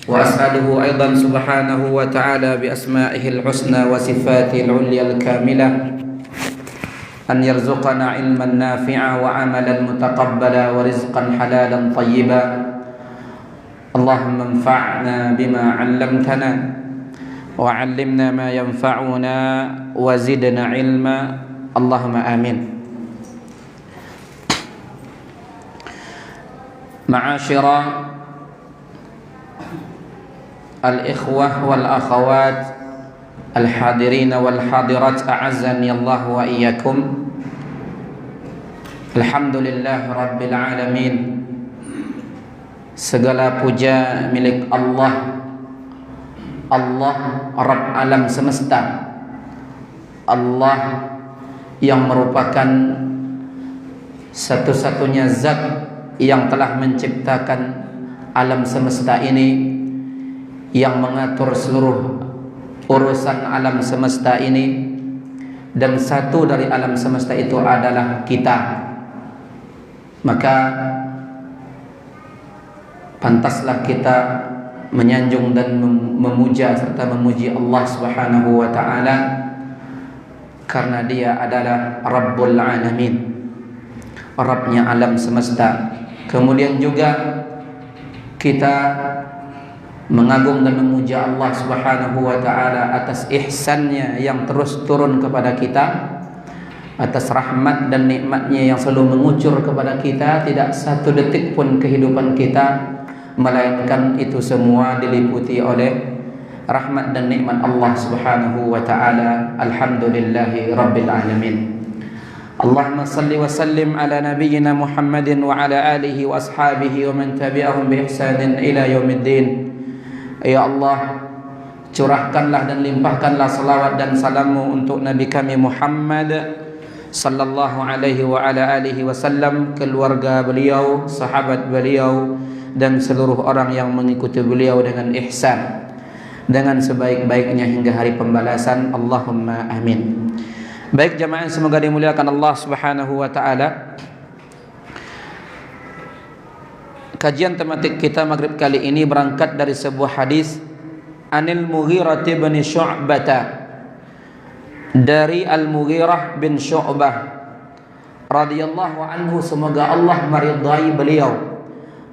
وأسأله أيضا سبحانه وتعالى بأسمائه الحسنى وصفاته العليا الكاملة أن يرزقنا علما نافعا وعملا متقبلا ورزقا حلالا طيبا. اللهم انفعنا بما علمتنا وعلمنا ما ينفعنا وزدنا علما، اللهم آمين. معاشر الإخوة والأخوات الحاضرين والحاضرات أعزني الله وإياكم. Alhamdulillah Rabbil Alamin. Segala puja milik Allah, Allah Rabb alam semesta, Allah yang merupakan satu-satunya zat yang telah menciptakan alam semesta ini, yang mengatur seluruh urusan alam semesta ini, dan satu dari alam semesta itu adalah kita. Maka pantaslah kita menyanjung dan memuja serta memuji Allah Subhanahu wa taala, karena Dia adalah Rabbul Alamin, Rabbnya alam semesta. Kemudian juga kita mengagung dan memuja Allah Subhanahu wa taala atas ihsannya yang terus turun kepada kita, atas rahmat dan nikmatnya yang selalu mengucur kepada kita. Tidak satu detik pun kehidupan kita melainkan itu semua diliputi oleh rahmat dan nikmat Allah Subhanahu wa taala. Alhamdulillahi Rabbil Alamin. Allahumma salli wa sallim ala nabiyyina Muhammadin wa ala alihi wa ashabihi wa man tabi'ahum bi ihsanin ila yaumiddin. Ya Allah, curahkanlah dan limpahkanlah salawat dan salammu untuk Nabi kami Muhammad sallallahu alaihi wa ala alihi wasallam, keluarga beliau, sahabat beliau, dan seluruh orang yang mengikuti beliau dengan ihsan, dengan sebaik-baiknya hingga hari pembalasan. Allahumma amin. Baik jamaah, semoga dimuliakan Allah Subhanahu wa taala. Kajian tematik kita maghrib kali ini berangkat dari sebuah hadis Anil Mughirah bin Syu'bah, dari Al-Mughirah bin Syu'bah radhiyallahu anhu, semoga Allah meridai beliau,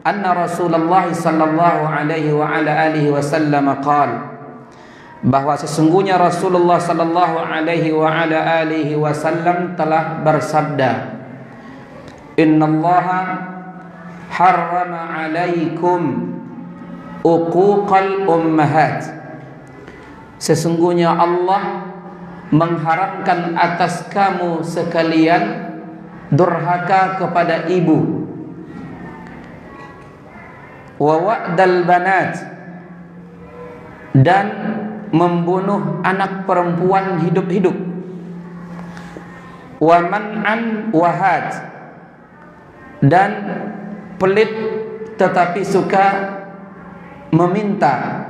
anna Rasulullah sallallahu alaihi wa ala alihi wasallam qala, bahwa sesungguhnya Rasulullah sallallahu alaihi wa ala alihi wasallam telah bersabda, innallaha harrama alaikum uquqal ummahat, sesungguhnya Allah mengharamkan atas kamu sekalian durhaka kepada ibu, wa wa'dal banat, dan membunuh anak perempuan hidup-hidup, wa man'an wahad, dan pelit tetapi suka meminta,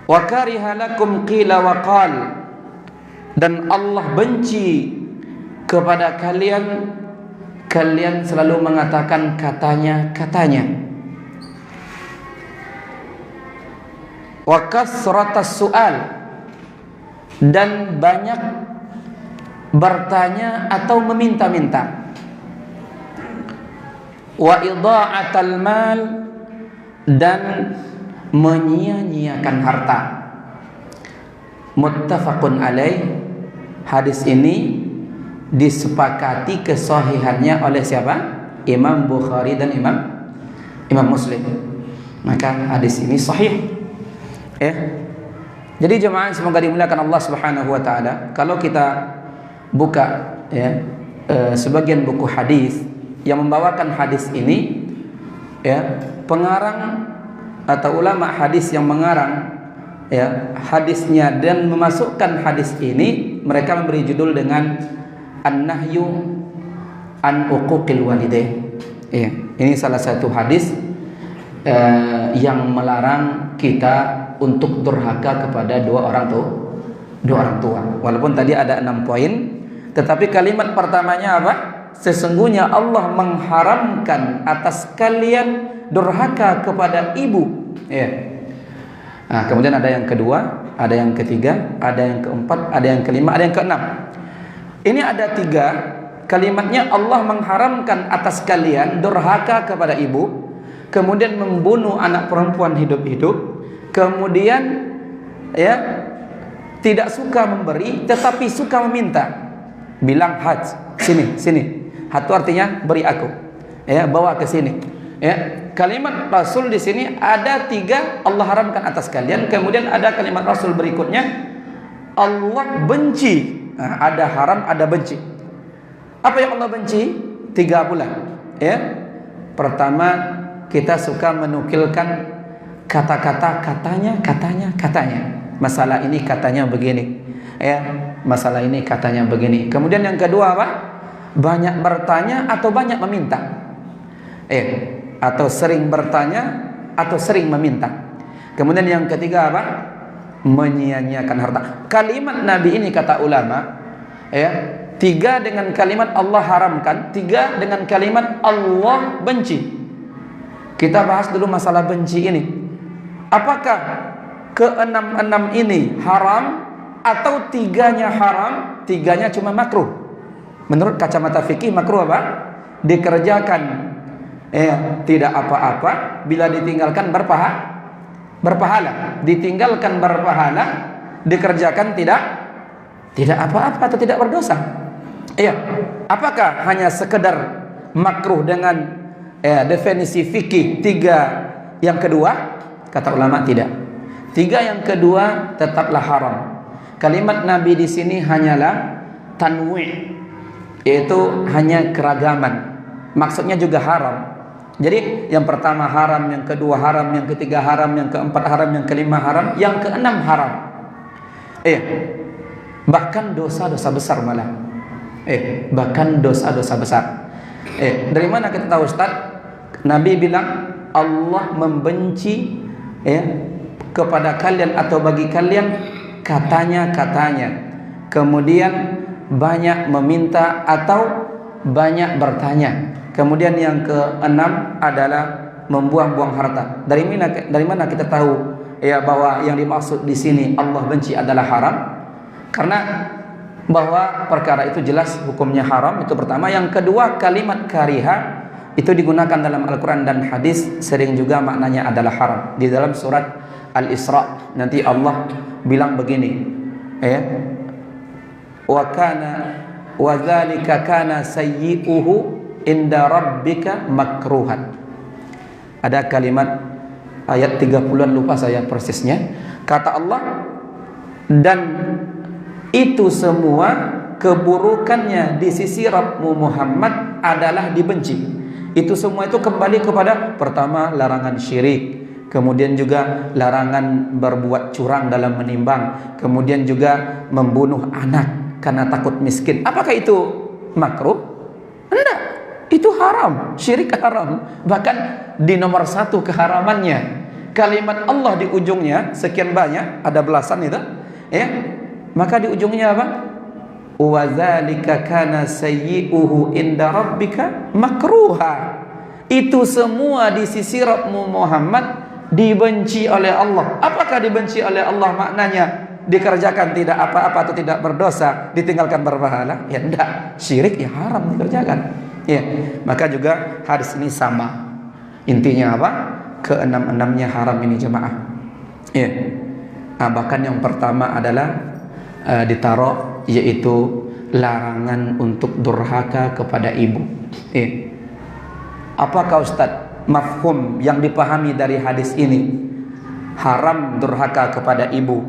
wa kariha lakum qila wa qal, dan Allah benci kepada kalian selalu mengatakan katanya, wa kasratas su'al, dan banyak bertanya atau meminta-minta, wa idha'atal mal, dan menyia-nyiakan harta. Muttafaqun alaih. Hadis ini disepakati kesahihannya oleh siapa? Imam Bukhari dan Imam Muslim. Maka hadis ini sahih. Jadi jemaah semoga dimuliakan Allah Subhanahu wa taala, kalau kita buka sebagian buku hadis yang membawakan hadis ini, pengarang atau ulama hadis yang mengarang hadisnya dan memasukkan hadis ini, mereka memberi judul dengan An-Nahyu an Uquqil Walidain. Ini salah satu hadis yang melarang kita untuk durhaka kepada dua orang tua. Walaupun tadi ada 6 poin, tetapi kalimat pertamanya apa? Sesungguhnya Allah mengharamkan atas kalian durhaka kepada ibu. Ya. Nah, kemudian ada yang kedua, ada yang ketiga, ada yang keempat, ada yang kelima, ada yang keenam. Ini ada 3 kalimatnya. Allah mengharamkan atas kalian durhaka kepada ibu, kemudian membunuh anak perempuan hidup-hidup, kemudian ya tidak suka memberi tetapi suka meminta. Bilang haj, sini. Hatu artinya beri aku. Ya, bawa ke sini. Ya, kalimat Rasul di sini ada 3 Allah haramkan atas kalian. Kemudian ada kalimat Rasul berikutnya Allah benci. Nah, ada haram, ada benci. Apa yang Allah benci? 3 pula. Ya. Pertama, kita suka menukilkan kata-kata, katanya. Masalah ini katanya begini. Ya, masalah ini katanya begini. Kemudian yang kedua apa? Banyak bertanya atau banyak meminta. Atau sering bertanya atau sering meminta. Kemudian yang ketiga apa? Menyia-nyiakan harta. Kalimat Nabi ini kata ulama, ya, 3 dengan kalimat Allah haramkan, 3 dengan kalimat Allah benci. Kita bahas dulu masalah benci ini. Apakah ke-6 ini haram atau 3-nya haram, 3-nya cuma makruh? Menurut kacamata fikih makruh apa? Dikerjakan tidak apa-apa, bila ditinggalkan berpahala. Ditinggalkan berpahala, dikerjakan tidak apa-apa atau tidak berdosa. Apakah hanya sekedar makruh dengan definisi fikih 3 yang kedua? Kata ulama tidak. 3 yang kedua tetaplah haram. Kalimat Nabi di sini hanyalah tanwi', yaitu hanya keragaman. Maksudnya juga haram. Jadi yang pertama haram, yang kedua haram, yang ketiga haram, yang keempat haram, yang kelima haram, yang keenam haram. Bahkan dosa-dosa besar malah. Bahkan dosa-dosa besar. Dari mana kita tahu, Ustaz? Nabi bilang Allah membenci kepada kalian atau bagi kalian katanya. Kemudian banyak meminta atau banyak bertanya. Kemudian yang keenam adalah membuang-buang harta. Dari mana kita tahu bahwa yang dimaksud di sini Allah benci adalah haram? Karena bahwa perkara itu jelas hukumnya haram, itu pertama. Yang kedua, kalimat kariha itu digunakan dalam Al-Quran dan hadis, sering juga maknanya adalah haram. Di dalam surat Al-Isra nanti Allah bilang begini, wa dzalika kana sayyi'uhu inda rabbika makruhan. Ada kalimat ayat 30-an, lupa saya persisnya. Kata Allah, dan itu semua keburukannya di sisi Rabbmu Muhammad adalah dibenci. Itu semua itu kembali kepada pertama larangan syirik, kemudian juga larangan berbuat curang dalam menimbang, kemudian juga membunuh anak karena takut miskin. Apakah itu makruh? Tidak. Itu haram, syirik haram. Bahkan di nomor 1 keharamannya, kalimat Allah di ujungnya sekian banyak, ada belasan itu, maka di ujungnya apa? Wa dzalika kana sayyi'uhu inda rabbika makruha. Itu semua di sisi Rabbmu Muhammad dibenci oleh Allah. Apakah dibenci oleh Allah? Maknanya dikerjakan tidak apa-apa atau tidak berdosa, ditinggalkan berpahala? Ya enggak, syirik ya haram dikerjakan. Maka juga hadis ini sama. Intinya apa? Ke-6-6-nya haram ini jemaah. Bahkan yang pertama adalah ditaruh, yaitu larangan untuk durhaka kepada ibu. Apakah Ustaz mafhum yang dipahami dari hadis ini haram durhaka kepada ibu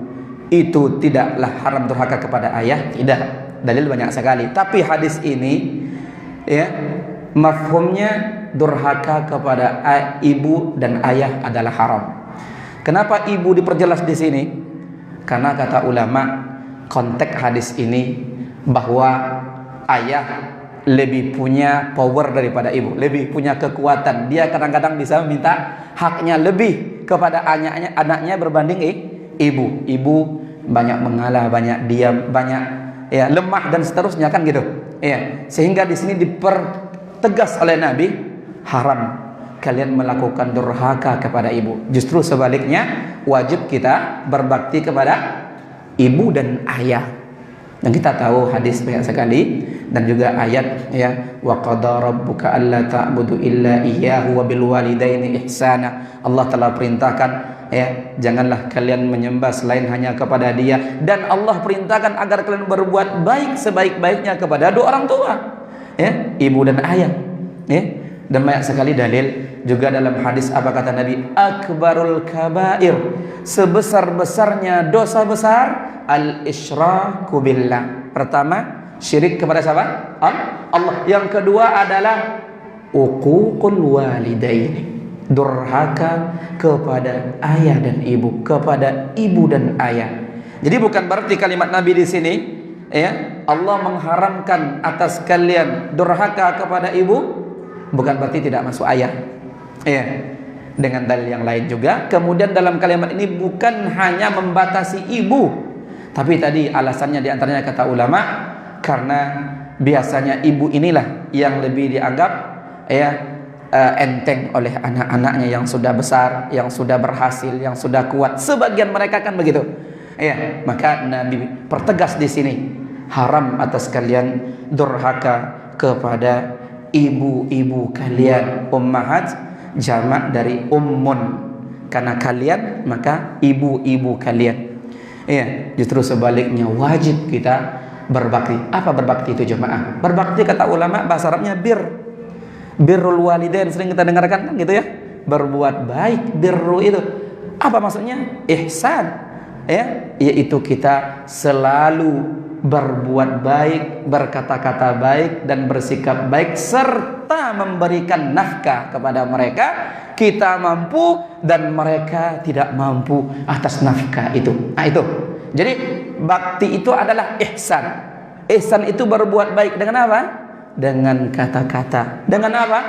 itu tidaklah haram durhaka kepada ayah? Tidak. Dalil banyak sekali. Tapi hadis ini mafhumnya durhaka kepada ibu dan ayah adalah haram. Kenapa ibu diperjelas di sini? Karena kata ulama, konteks hadis ini bahwa ayah lebih punya power daripada ibu, lebih punya kekuatan. Dia kadang-kadang bisa meminta haknya lebih kepada anaknya berbanding ibu. Ibu banyak mengalah, banyak diam, banyak lemah dan seterusnya, kan gitu. Sehingga di sini dipertegas oleh Nabi haram. kalian melakukan durhaka kepada ibu. Justru sebaliknya, wajib kita berbakti kepada ibu dan ayah. Dan kita tahu hadis banyak sekali dan juga ayat ya, wa qada rabbuka alla ta'budu illa iyyahu wa bil walidaini ihsana. Allah telah perintahkan ya, janganlah kalian menyembah selain hanya kepada Dia, dan Allah perintahkan agar kalian berbuat baik sebaik-baiknya kepada dua orang tua ya, ibu dan ayah ya. Dan banyak sekali dalil juga dalam hadis, apa kata Nabi? Akbarul kabair, sebesar-besarnya dosa besar, al-isyraku billah. Pertama, syirik kepada siapa? Allah. Yang kedua adalah uququl walidaini, durhaka kepada ayah dan ibu, kepada ibu dan ayah. Jadi bukan berarti kalimat Nabi di sini ya, Allah mengharamkan atas kalian durhaka kepada ibu, bukan berarti tidak masuk ayah ya, dengan dalil yang lain juga. Kemudian dalam kalimat ini bukan hanya membatasi ibu, tapi tadi alasannya diantaranya kata ulama, karena biasanya ibu inilah yang lebih dianggap ya enteng oleh anak-anaknya yang sudah besar, yang sudah berhasil, yang sudah kuat. Sebagian mereka kan begitu ya. Maka Nabi pertegas di sini, haram atas kalian durhaka kepada ibu-ibu kalian. Ummahat jamak dari ummun, karena kalian maka ibu-ibu kalian ya. Justru sebaliknya, wajib kita berbakti. Apa berbakti itu jemaah? Berbakti kata ulama bahasa Arabnya birrul walidain, sering kita dengarkan kan gitu ya, berbuat baik. Birru itu apa maksudnya? Ihsan ya, yaitu kita selalu berbuat baik, berkata-kata baik, dan bersikap baik, serta memberikan nafkah kepada mereka. Kita mampu dan mereka tidak mampu atas nafkah itu. Nah itu. Jadi bakti itu adalah ihsan. Ihsan itu berbuat baik dengan apa? Dengan kata-kata. Dengan apa?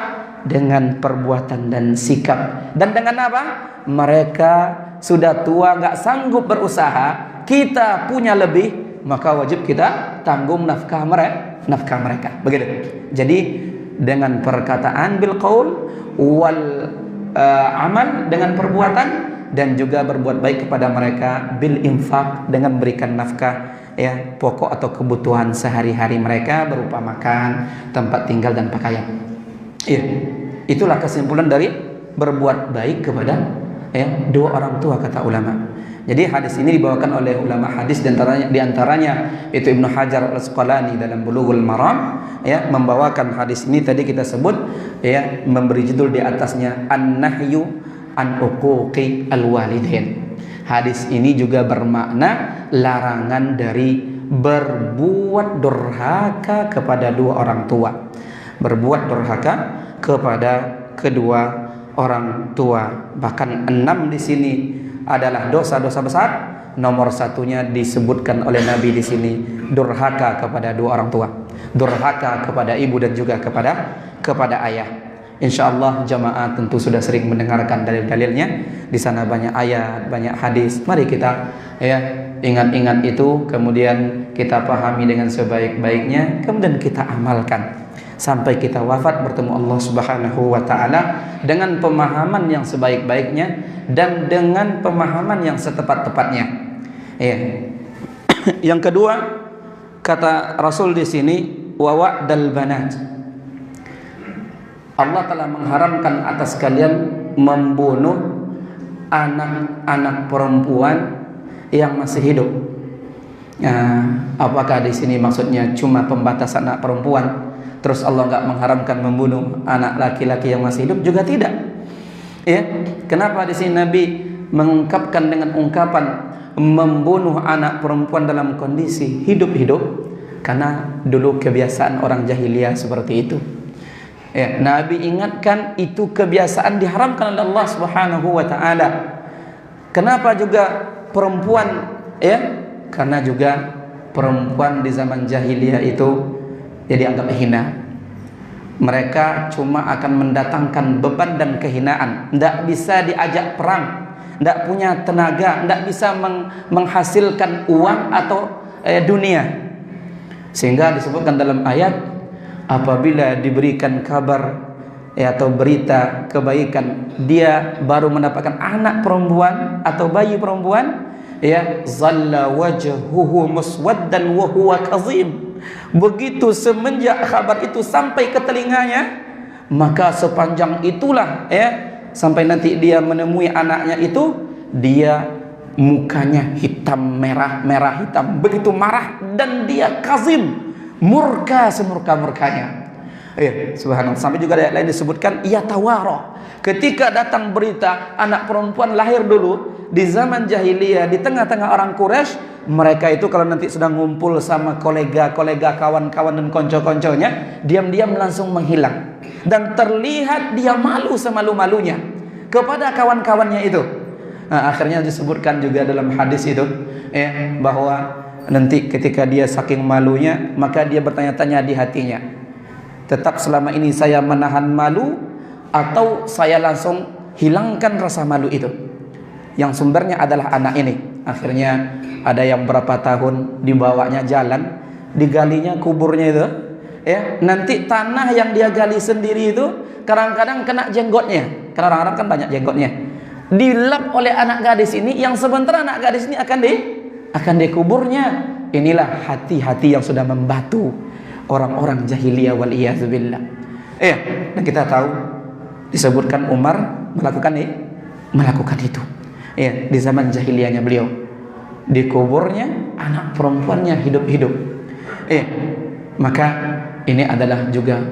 Dengan perbuatan dan sikap. Dan dengan apa? Mereka sudah tua, nggak sanggup berusaha, kita punya lebih, maka wajib kita tanggung nafkah mereka. Begitu. Jadi dengan perkataan bil qaul wal amal, dengan perbuatan, dan juga berbuat baik kepada mereka bil infak, dengan berikan nafkah ya, pokok atau kebutuhan sehari-hari mereka berupa makan, tempat tinggal, dan pakaian. Iya. Itulah kesimpulan dari berbuat baik kepada ya dua orang tua, kata ulama. Jadi hadis ini dibawakan oleh ulama hadis, di antaranya itu Ibnu Hajar Al-Asqalani dalam Bulughul Maram ya, membawakan hadis ini tadi kita sebut ya, memberi judul di atasnya An-Nahyu an Uquqi al-Walidain. Hadis ini juga bermakna larangan dari berbuat durhaka kepada dua orang tua. Berbuat durhaka kepada kedua orang tua. Bahkan 6 di sini adalah dosa-dosa besar. Nomor satunya disebutkan oleh Nabi di sini, durhaka kepada dua orang tua, durhaka kepada ibu dan juga kepada ayah. Insyaallah jamaah tentu sudah sering mendengarkan dalil-dalilnya. Di sana banyak ayat, banyak hadis. Mari kita ya ingat-ingat itu, kemudian kita pahami dengan sebaik-baiknya, kemudian kita amalkan sampai kita wafat bertemu Allah Subhanahu wa taala dengan pemahaman yang sebaik-baiknya dan dengan pemahaman yang setepat-tepatnya. Ya. Yang kedua, kata Rasul di sini, wa wa'dal banat. Allah telah mengharamkan atas kalian membunuh anak-anak perempuan yang masih hidup. Apakah di sini maksudnya cuma pembatasan anak perempuan? Terus Allah enggak mengharamkan membunuh anak laki-laki yang masih hidup? Juga tidak. Ya, kenapa di sini Nabi mengungkapkan dengan ungkapan membunuh anak perempuan dalam kondisi hidup-hidup? Karena dulu kebiasaan orang jahiliyah seperti itu. Ya, Nabi ingatkan itu kebiasaan diharamkan oleh Allah Subhanahu wa taala. Kenapa juga perempuan ya? Karena juga perempuan di zaman jahiliyah itu jadi anggap hina. Mereka cuma akan mendatangkan beban dan kehinaan. Tidak bisa diajak perang, tidak punya tenaga, tidak bisa menghasilkan uang atau dunia. Sehingga disebutkan dalam ayat, apabila diberikan kabar ya, atau berita kebaikan, dia baru mendapatkan anak perempuan atau bayi perempuan, ya, zalla wajhuhu muswaddan wa huwa kazim. Begitu semenjak kabar itu sampai ke telinganya, maka sepanjang itulah, ya, sampai nanti dia menemui anaknya itu, dia mukanya hitam, merah hitam, begitu marah, dan dia kazim, murka semurka-murkanya. Subhanallah. Sampai juga ayat lain disebutkan ia tawara, ketika datang berita anak perempuan lahir dulu di zaman jahiliyah di tengah-tengah orang Quraisy, mereka itu kalau nanti sedang ngumpul sama kolega-kolega, kawan-kawan dan konco-konconya, diam-diam langsung menghilang, dan terlihat dia malu semalu-malunya kepada kawan-kawannya itu. Nah, akhirnya disebutkan juga dalam hadis itu, bahwa nanti ketika dia saking malunya, maka dia bertanya-tanya di hatinya, tetap selama ini saya menahan malu atau saya langsung hilangkan rasa malu itu, yang sumbernya adalah anak ini. Akhirnya ada yang berapa tahun dibawanya jalan, digalinya kuburnya itu, ya, nanti tanah yang dia gali sendiri itu kadang-kadang kena jenggotnya, karena orang-orang kan banyak jenggotnya, dilap oleh anak gadis ini, yang sebentar anak gadis ini akan dikuburnya. Inilah hati-hati yang sudah membatu orang-orang jahiliyah wal iyadzubillah. Dan kita tahu disebutkan Umar melakukan itu. Di zaman jahiliyahnya beliau, dikuburnya anak perempuannya hidup-hidup. Maka ini adalah juga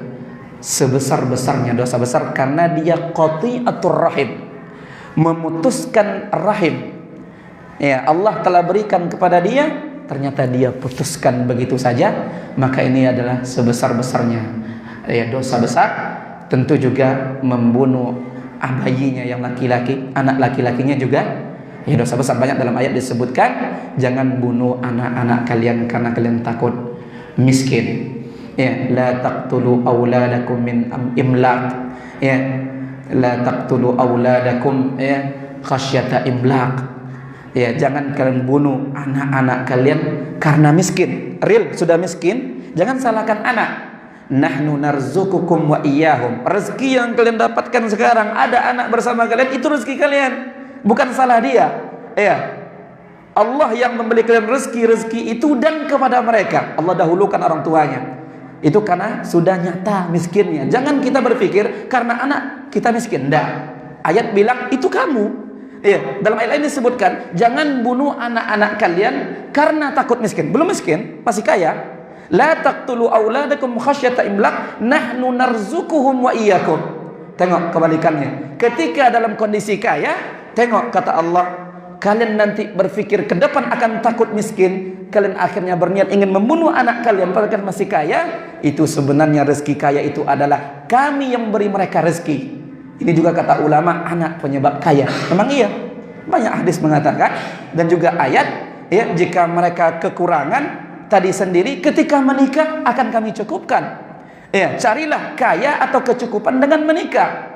sebesar-besarnya dosa besar, karena dia qati'atur rahim, memutuskan rahim. Allah telah berikan kepada dia, ternyata dia putuskan begitu saja, maka ini adalah sebesar-besarnya dosa besar. Tentu juga membunuh bayinya yang laki-laki, anak laki-lakinya juga dosa besar. Banyak dalam ayat disebutkan, jangan bunuh anak-anak kalian karena kalian takut miskin. La taqtulu auladakum min imlaq. La taqtulu auladakum khasyata imlaq. Jangan kalian bunuh anak-anak kalian karena miskin. Real sudah miskin, jangan salahkan anak. Nahnu narzukukum wa iyyahum. Rezeki yang kalian dapatkan sekarang, ada anak bersama kalian, itu rezeki kalian, bukan salah dia. Allah yang memberi kalian rezeki itu, dan kepada mereka Allah dahulukan orang tuanya. Itu karena sudah nyata miskinnya. Jangan kita berpikir karena anak kita miskin. Tidak. Ayat bilang itu kamu. Dalam ayat lain disebutkan, jangan bunuh anak-anak kalian karena takut miskin. Belum miskin, masih kaya. La taqtulu auladakum khasyata imlaq, nahnu narzukuhum wa iyyakum. Tengok kebalikannya. Ketika dalam kondisi kaya, tengok kata Allah, kalian nanti berpikir ke depan akan takut miskin, kalian akhirnya berniat ingin membunuh anak kalian padahal kalian masih kaya. Itu sebenarnya rezeki kaya itu adalah kami yang beri mereka rezeki. Ini juga kata ulama, anak penyebab kaya. Memang iya, banyak hadis mengatakan, dan juga ayat, jika mereka kekurangan tadi sendiri, ketika menikah akan kami cukupkan. Carilah kaya atau kecukupan dengan menikah.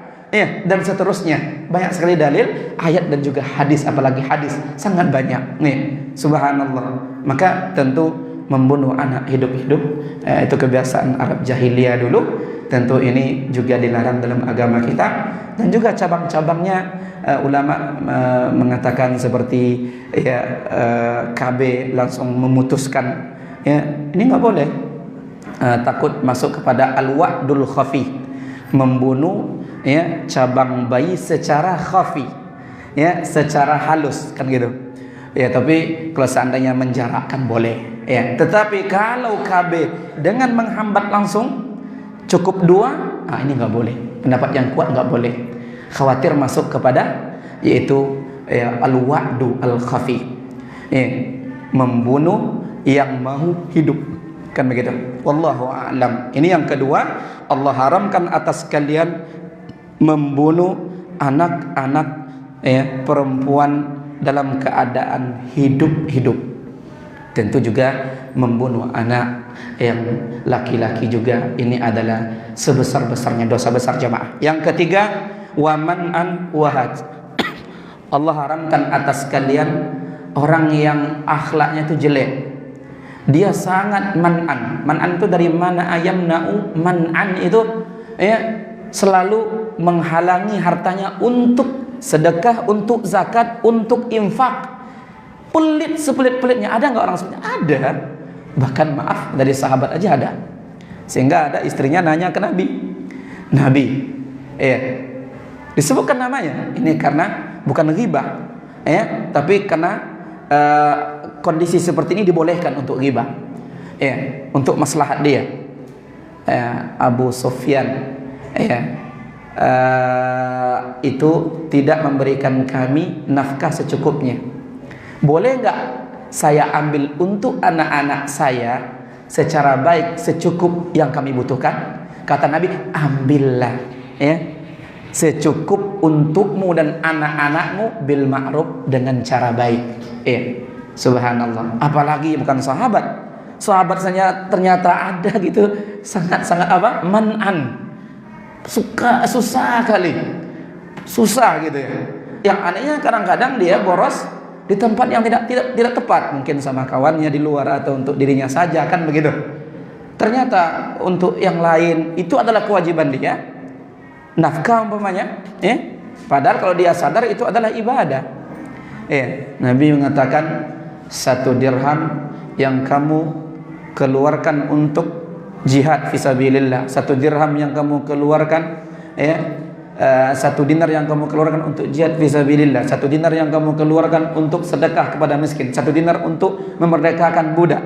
Dan seterusnya. Banyak sekali dalil, ayat dan juga hadis, apalagi hadis sangat banyak. Subhanallah. Maka tentu membunuh anak hidup-hidup, itu kebiasaan Arab jahiliyah dulu. Tentu ini juga dilarang dalam agama kita. Dan juga cabang-cabangnya, ulama mengatakan seperti KB langsung memutuskan, ini nggak boleh, takut masuk kepada al-wa'dul khafi, membunuh cabang bayi secara khafi, secara halus, kan gitu. Tapi kalau seandainya menjarakkan boleh. Tetapi kalau KB dengan menghambat langsung cukup dua, ini nggak boleh. Pendapat yang kuat nggak boleh. Khawatir masuk kepada yaitu al-wa'du al-khafi, membunuh yang mau hidup, kan begitu. Wallahu a'lam. Ini yang kedua, Allah haramkan atas kalian membunuh anak-anak perempuan dalam keadaan hidup-hidup. Tentu juga membunuh anak yang laki-laki juga, ini adalah sebesar-besarnya dosa besar jemaah. Yang ketiga, wa man'an wahad. Allah haramkan atas kalian orang yang akhlaknya itu jelek. Dia sangat man'an. Man'an itu dari mana ayam na'u, man'an itu selalu menghalangi hartanya untuk sedekah, untuk zakat, untuk infak. Pelit sepelit-pelitnya. Ada nggak orang seperti itu? Ada. Bahkan maaf, dari sahabat aja ada. Sehingga ada istrinya nanya ke Nabi, disebutkan namanya. Ini karena bukan ghibah, tapi karena kondisi seperti ini dibolehkan untuk ghibah, untuk maslahat dia. Abu Sufyan itu tidak memberikan kami nafkah secukupnya. Boleh nggak saya ambil untuk anak-anak saya secara baik secukup yang kami butuhkan? Kata Nabi, ambillah secukup untukmu dan anak-anakmu bil ma'ruf, dengan cara baik. Subhanallah. Apalagi bukan sahabat. Sahabat saja ternyata ada gitu, sangat-sangat man'an. Susah kali. Susah gitu ya. Yang anehnya kadang-kadang dia boros di tempat yang tidak tepat, mungkin sama kawannya di luar atau untuk dirinya saja, kan begitu. Ternyata untuk yang lain itu adalah kewajiban dia, nafkah umpamanya, padahal kalau dia sadar itu adalah ibadah. Nabi mengatakan 1 dirham yang kamu keluarkan untuk jihad fisabilillah, 1 dirham yang kamu keluarkan, 1 dinar yang kamu keluarkan untuk jihad fisabilillah, 1 dinar yang kamu keluarkan untuk sedekah kepada miskin, 1 dinar untuk memerdekakan budak,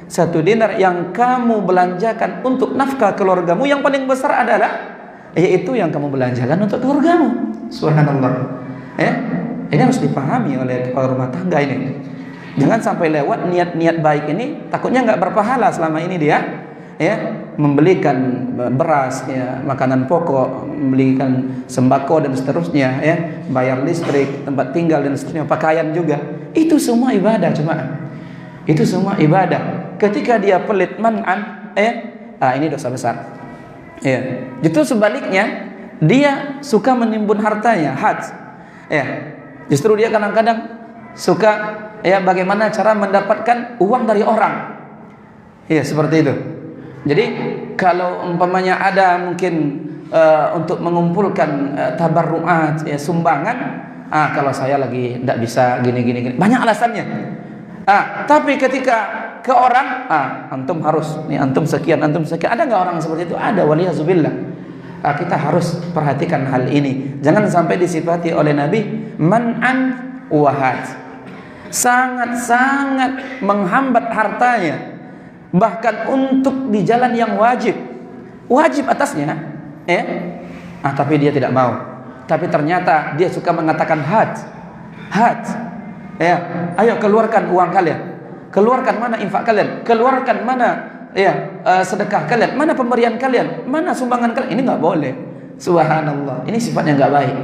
1 dinar yang kamu belanjakan untuk nafkah keluargamu, yang paling besar adalah yaitu yang kamu belanjakan untuk keluargamu. Subhanallah. Ini harus dipahami oleh kepala rumah tangga ini. Jangan sampai lewat niat-niat baik ini, takutnya nggak berpahala selama ini dia membelikan beras, makanan pokok, membelikan sembako dan seterusnya, bayar listrik, tempat tinggal dan seterusnya, pakaian juga. Itu semua ibadah, itu semua ibadah. Ketika dia pelit man'an, ini dosa besar. Itu sebaliknya, dia suka menimbun hartanya, justru dia kadang-kadang suka bagaimana cara mendapatkan uang dari orang. Seperti itu. Jadi kalau umpamanya ada mungkin untuk mengumpulkan tabarruat, sumbangan, kalau saya lagi tidak bisa gini, banyak alasannya. Tapi ketika ke orang, antum harus, antum sekian, ada nggak orang seperti itu? Ada, waliyazubillah. Kita harus perhatikan hal ini. Jangan sampai disifati oleh Nabi man'an wahad, sangat-sangat menghambat hartanya, bahkan untuk di jalan yang wajib atasnya, tapi dia tidak mau. Tapi ternyata dia suka mengatakan had, ayo keluarkan uang kalian, keluarkan mana infak kalian, keluarkan mana sedekah kalian, mana pemberian kalian, mana sumbangan kalian. Ini nggak boleh. Subhanallah. Ini sifatnya nggak baik.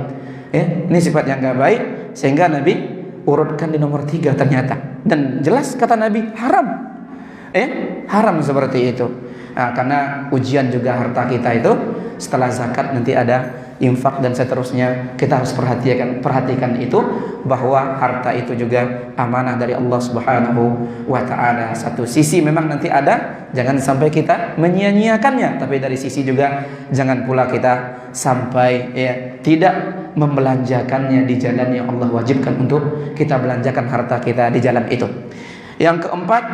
Ini sifatnya nggak baik, sehingga Nabi urutkan di nomor 3 ternyata. Dan jelas kata Nabi haram. Haram seperti itu. Karena ujian juga harta kita itu setelah zakat nanti ada infak dan seterusnya. Kita harus perhatikan itu, bahwa harta itu juga amanah dari Allah Subhanahu wa taala. Satu sisi memang nanti ada, jangan sampai kita menyia-nyiakannya, tapi dari sisi juga jangan pula kita sampai tidak membelanjakannya di jalan yang Allah wajibkan untuk kita belanjakan harta kita di jalan itu. Yang keempat,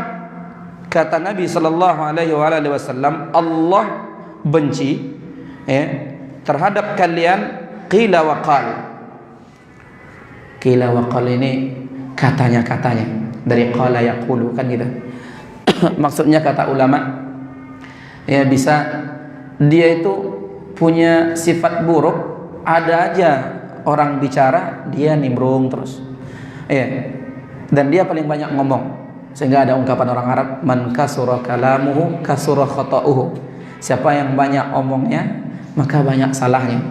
kata Nabi sallallahu alaihi wasallam, Allah benci terhadap kalian qila wa qal. Qila wa qal ini katanya dari qala yaqulu, kan gitu. Maksudnya kata ulama, bisa dia itu punya sifat buruk, ada aja orang bicara dia nimbrung terus. Dan dia paling banyak ngomong. Sehingga ada ungkapan orang Arab, man kasura kalamuhu kasura khata'uhu. Siapa yang banyak omongnya, maka banyak salahnya.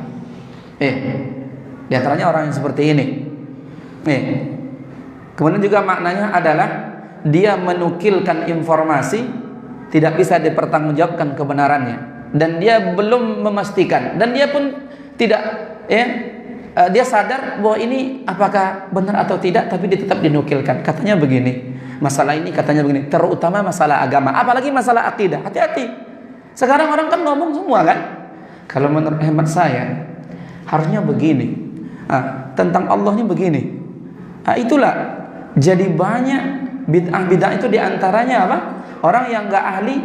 Di antaranya orang yang seperti ini. Kemudian juga maknanya adalah dia menukilkan informasi, tidak bisa dipertanggungjawabkan kebenarannya, dan dia belum memastikan, dan dia pun tidak dia sadar bahwa ini apakah benar atau tidak, tapi dia tetap dinukilkan. Katanya begini, masalah ini katanya begini, terutama masalah agama, apalagi masalah akidah. Hati-hati. Sekarang orang kan ngomong semua kan. Kalau menurut hemat saya harusnya begini. Tentang Allah ini begini. Itulah jadi banyak bid'ah-bid'ah itu diantaranya apa? Orang yang nggak ahli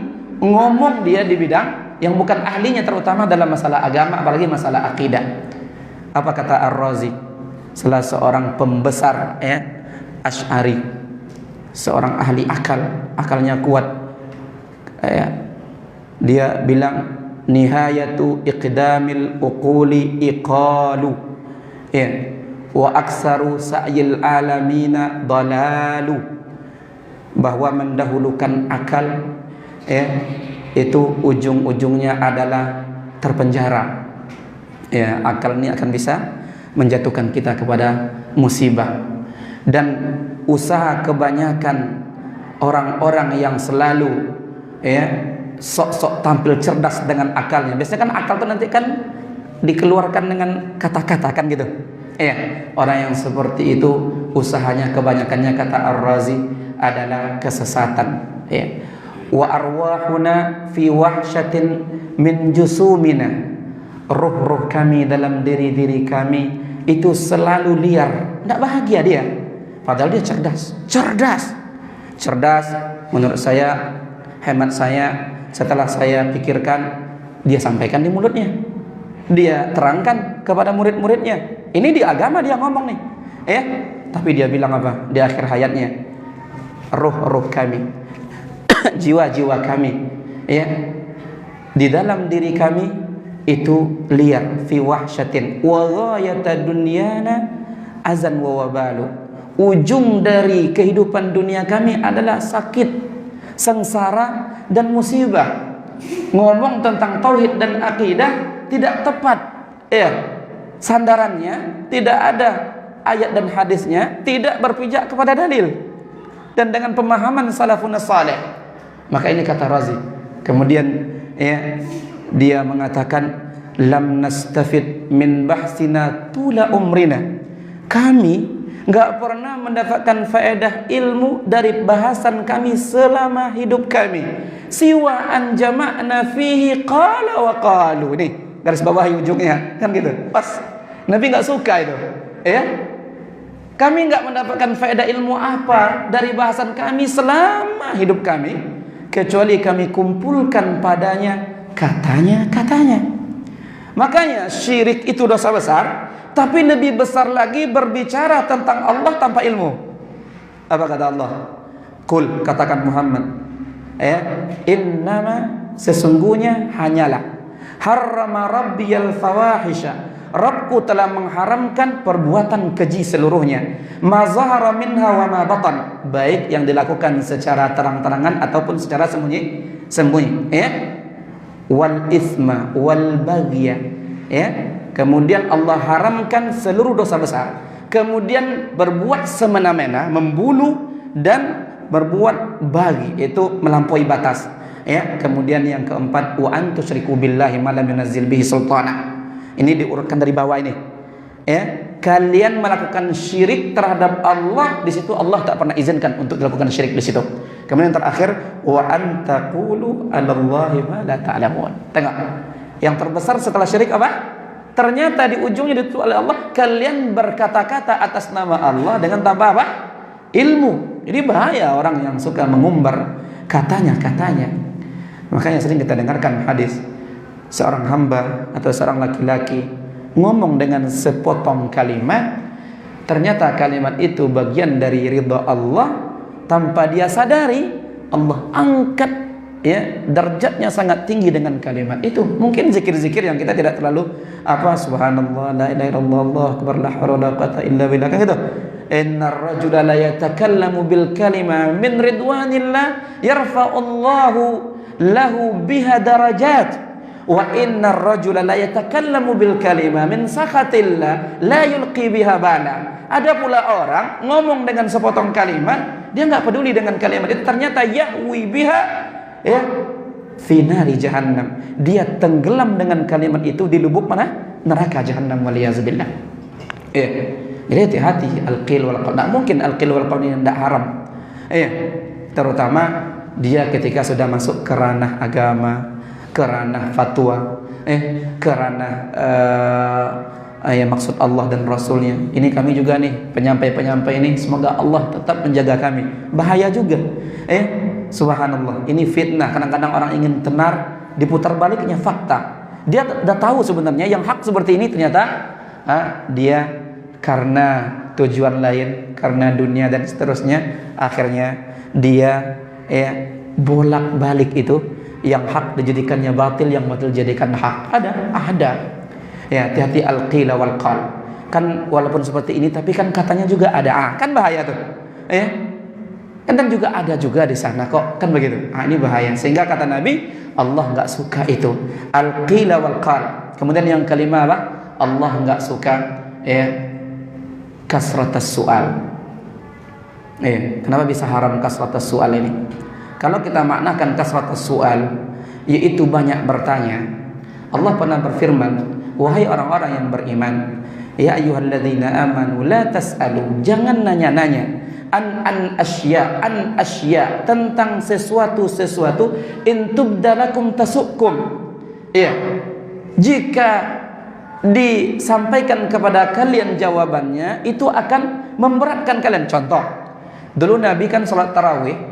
ngomong dia di bidang yang bukan ahlinya, terutama dalam masalah agama, apalagi masalah akidah. Apa kata Ar-Razi, salah seorang pembesar Asy'ari, seorang ahli akalnya kuat. Dia bilang nihayatu iqdamil uquli iqalu wa aksaru sa'yil alamina dalalu, bahwa mendahulukan akal itu ujung-ujungnya adalah terpenjara. Akal ini akan bisa menjatuhkan kita kepada musibah. Dan usaha kebanyakan orang-orang yang selalu sok-sok tampil cerdas dengan akalnya. Biasanya kan akal itu nanti kan dikeluarkan dengan kata-kata kan gitu. Orang yang seperti itu usahanya kebanyakannya, kata Ar-Razi, adalah kesesatan. Wa arwahuna fi wahsyatin min jusumina. Ruh-ruh kami dalam diri-diri kami itu selalu liar, tidak bahagia dia. Padahal dia cerdas. Menurut saya, hemat saya, setelah saya pikirkan, dia sampaikan di mulutnya, dia terangkan kepada murid-muridnya. Ini di agama dia ngomong nih, tapi dia bilang apa di akhir hayatnya? Ruh-ruh kami, jiwa-jiwa kami, di dalam diri kami itu liar, fi wahsyatin wa ghayata dunyana azan wa wabalu. Ujung dari kehidupan dunia kami adalah sakit, sengsara dan musibah. Ngomong tentang tauhid dan akidah tidak tepat, sandarannya tidak ada ayat dan hadisnya, tidak berpijak kepada dalil dan dengan pemahaman salafun salih. Maka ini kata Razi. Kemudian dia mengatakan lam nastafid min bahsina tula umrina. Kami enggak pernah mendapatkan faedah ilmu dari bahasan kami selama hidup kami. Siwa an jama'na fihi qala wa qalu. Nih, garis bawah ujungnya kan gitu. Pas Nabi enggak suka itu. Kami enggak mendapatkan faedah ilmu apa dari bahasan kami selama hidup kami, kecuali kami kumpulkan padanya katanya. Makanya syirik itu dosa besar, tapi lebih besar lagi berbicara tentang Allah tanpa ilmu. Apa kata Allah? Qul, katakan Muhammad, innama, sesungguhnya hanyalah, harrama rabbiyal fawahisha, Rabbku telah mengharamkan perbuatan keji seluruhnya, ma zahara minha wa ma batan, baik yang dilakukan secara terang-terangan ataupun secara sembunyi, wal isma wal baghya, kemudian Allah haramkan seluruh dosa besar, kemudian berbuat semena-mena, membunuh dan berbuat baghi, itu melampaui batas, kemudian yang keempat, wa an tusyriku billahi ma lam yunazzil bihi sultana. Ini diurutkan dari bawah ini, kalian melakukan syirik terhadap Allah, di situ Allah tak pernah izinkan untuk dilakukan syirik di situ. Kemudian yang terakhir, wa an taqulu 'alallahi ma la ta'lamun. Tengok, yang terbesar setelah syirik apa? Ternyata di ujungnya ditulis oleh Allah, kalian berkata-kata atas nama Allah dengan tanpa apa? Ilmu. Jadi bahaya orang yang suka mengumbar katanya. Makanya sering kita dengarkan hadis, seorang hamba atau seorang laki-laki ngomong dengan sepotong kalimat, ternyata kalimat itu bagian dari ridha Allah, tanpa dia sadari Allah angkat derajatnya sangat tinggi dengan kalimat itu. Mungkin zikir-zikir yang kita tidak terlalu subhanallah, la ilaha illallah, Allahu akbar, la haula wala quwwata illa billah, kan gitu. Innar rajula la yatakallamu bil kalima min ridwanillah yarfa'ullahu lahu biha darajat. Wa innar rajula la yatakallamu bil kalima min sakhatillah la yulqi biha bala. Ada pula orang ngomong dengan sepotong kalimat, dia enggak peduli dengan kalimat itu, ternyata yahwi biha fi nari jahannam. Dia tenggelam dengan kalimat itu di lubuk mana? Neraka jahannam, waliyazubillah. Jadi hati-hati al-qil wal qaul. Enggak mungkin al-qil wal qaul ini tidak haram. Terutama dia ketika sudah masuk ke ranah agama, ke ranah fatwa, Kerana ya maksud Allah dan Rasulnya. Ini kami juga nih penyampai-penyampai ini, semoga Allah tetap menjaga kami. Bahaya juga, subhanallah. Ini fitnah. Kadang-kadang orang ingin tenar, diputar baliknya fakta. Dia dah tahu sebenarnya yang hak seperti ini, ternyata dia karena tujuan lain, karena dunia dan seterusnya, akhirnya dia bolak-balik itu, yang hak dijadikannya batil, yang batil dijadikan hak. Ada. Ya, hati-hati al-qila wal qal. Kan walaupun seperti ini, tapi kan katanya juga ada. Kan bahaya tuh. Kan juga ada juga di sana kok. Kan begitu. Ini bahaya. Sehingga kata Nabi, Allah enggak suka itu. Al-qila wal qal. Kemudian yang kelima apa? Allah enggak suka kasratas su'al. Kenapa bisa haram kasratas su'al ini? Kalau kita maknakan kasratas su'al, yaitu banyak bertanya. Allah pernah berfirman, wahai orang-orang yang beriman, ya ayyuhalladzina amanu la tas'alu, jangan nanya-nanya an asya tentang sesuatu in tubdalakum tasukum. Jika disampaikan kepada kalian jawabannya, itu akan memberatkan kalian. Contoh, dulu Nabi kan sholat tarawih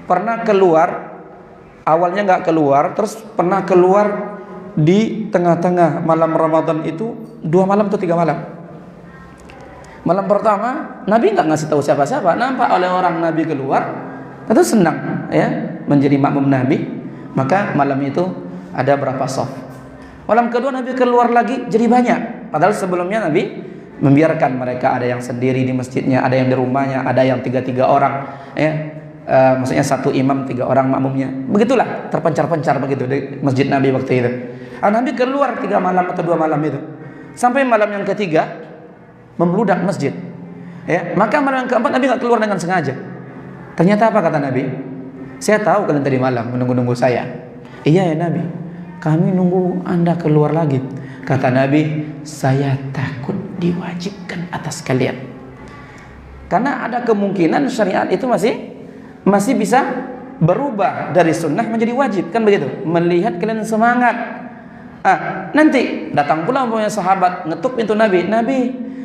pernah keluar, awalnya nggak keluar, terus pernah keluar di tengah-tengah malam Ramadan itu 2 malam atau 3 malam. Malam pertama Nabi nggak ngasih tahu siapa-siapa, nampak oleh orang Nabi keluar, itu senang menjadi makmum Nabi. Maka malam itu ada berapa sof. Malam kedua Nabi keluar lagi, jadi banyak. Padahal sebelumnya Nabi membiarkan mereka, ada yang sendiri di masjidnya, ada yang di rumahnya, ada yang 3-3 orang, maksudnya 1 imam 3 orang makmumnya. Begitulah, terpencar-pencar begitu di masjid Nabi waktu itu. Nabi keluar 3 malam atau 2 malam itu, sampai malam yang ketiga membludak masjid. Maka malam yang keempat Nabi nggak keluar dengan sengaja. Ternyata apa kata Nabi? Saya tahu kalian tadi malam menunggu-nunggu saya. Iya ya Nabi, kami nunggu Anda keluar lagi. Kata Nabi, saya takut diwajibkan atas kalian. Karena ada kemungkinan syariat itu masih bisa berubah dari sunnah menjadi wajib, kan begitu? Melihat kalian semangat. Nanti datang pula punya sahabat ngetuk pintu Nabi,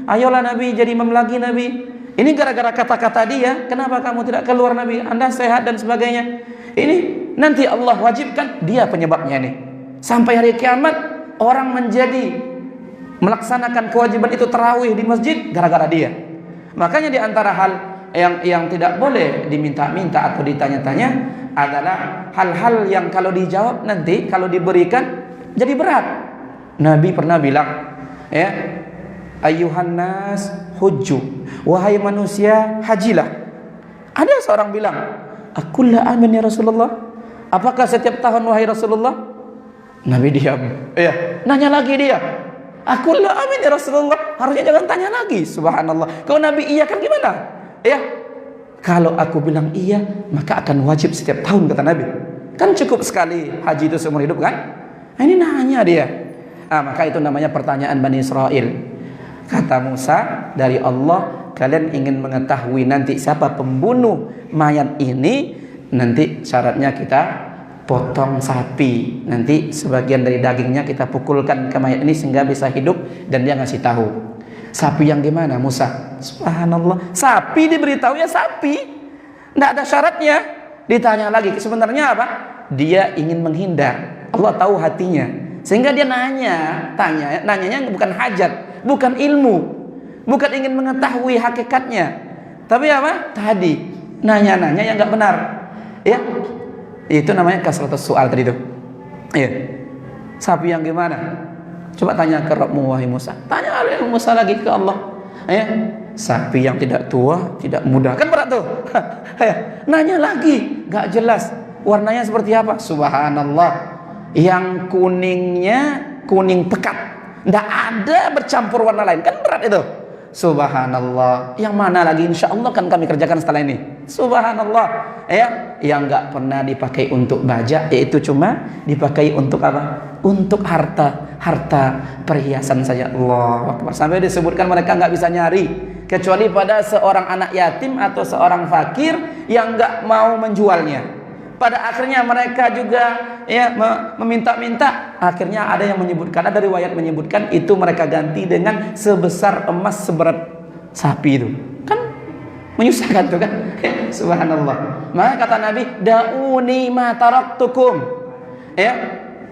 ayolah Nabi jadi imam lagi Nabi. Ini gara-gara kata-kata dia, kenapa kamu tidak keluar Nabi? Anda sehat dan sebagainya. Ini nanti Allah wajibkan, dia penyebabnya nih. Sampai hari kiamat orang menjadi melaksanakan kewajiban itu tarawih di masjid gara-gara dia. Makanya di antara hal yang tidak boleh diminta-minta atau ditanya-tanya adalah hal-hal yang kalau dijawab nanti, kalau diberikan jadi berat. Nabi pernah bilang, ayyuhan nas hujju, wahai manusia hajilah. Ada seorang bilang, akulla amin ya Rasulullah, apakah setiap tahun wahai Rasulullah? Nabi diam. Nanya lagi dia, akulla amin ya Rasulullah. Harusnya jangan tanya lagi. Subhanallah. Kalau Nabi iya kan gimana? Kalau aku bilang iya, maka akan wajib setiap tahun, kata Nabi. Kan cukup sekali haji itu seumur hidup kan? Ini nanya dia. Maka itu namanya pertanyaan Bani Israel. Kata Musa, dari Allah, kalian ingin mengetahui nanti siapa pembunuh mayat ini, nanti syaratnya kita potong sapi. Nanti sebagian dari dagingnya kita pukulkan ke mayat ini sehingga bisa hidup, dan dia ngasih tahu. Sapi yang gimana Musa? Subhanallah, sapi diberitahu ya sapi, tidak ada syaratnya. Ditanya lagi, sebenarnya apa? Dia ingin menghindar. Allah tahu hatinya, sehingga dia nanyanya bukan hajat, bukan ilmu, bukan ingin mengetahui hakikatnya, tapi apa? Tadi nanya-nanya yang nggak benar. Itu namanya kasratus soal tadi itu. Sapi yang gimana? Coba tanya ke Rabbmu wahai Musa. Tanya oleh Musa lagi ke Allah. Sapi yang tidak tua, tidak muda, kan berat tuh. Nanya lagi, nggak jelas. Warnanya seperti apa? Subhanallah. Yang kuningnya kuning pekat, nggak ada bercampur warna lain, kan berat itu. Subhanallah. Yang mana lagi? Insya Allah kan kami kerjakan setelah ini. Subhanallah. Yang nggak pernah dipakai untuk baja, yaitu cuma dipakai untuk apa? Untuk harta perhiasan saja. Allah Akbar. Sampai disebutkan mereka nggak bisa nyari kecuali pada seorang anak yatim atau seorang fakir yang nggak mau menjualnya. Pada akhirnya mereka juga meminta-minta, akhirnya ada yang menyebutkan, ada riwayat menyebutkan itu mereka ganti dengan sebesar emas seberat sapi itu. Kan menyusahkan tuh kan. Subhanallah. Maka kata Nabi, dauni ma taraktukum. Ya,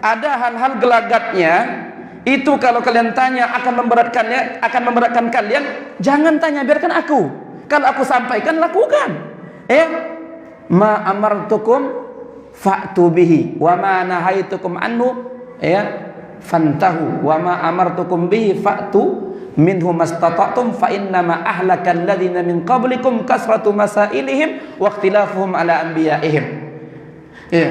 ada hal-hal gelagatnya itu kalau kalian tanya akan memberatkan kalian, jangan tanya, biarkan aku. Kalau aku sampaikan, lakukan. Ya, ma amartukum fa'tu bihi wa ma nahaitukum anhu ya fantahu wa ma amartukum bihi fa'tu minhu mastata'tum fa innama ahlakal ladzina min qablikum kasratu masailihim wa ikhtilafuhum ala anbiya'ihim. Ya.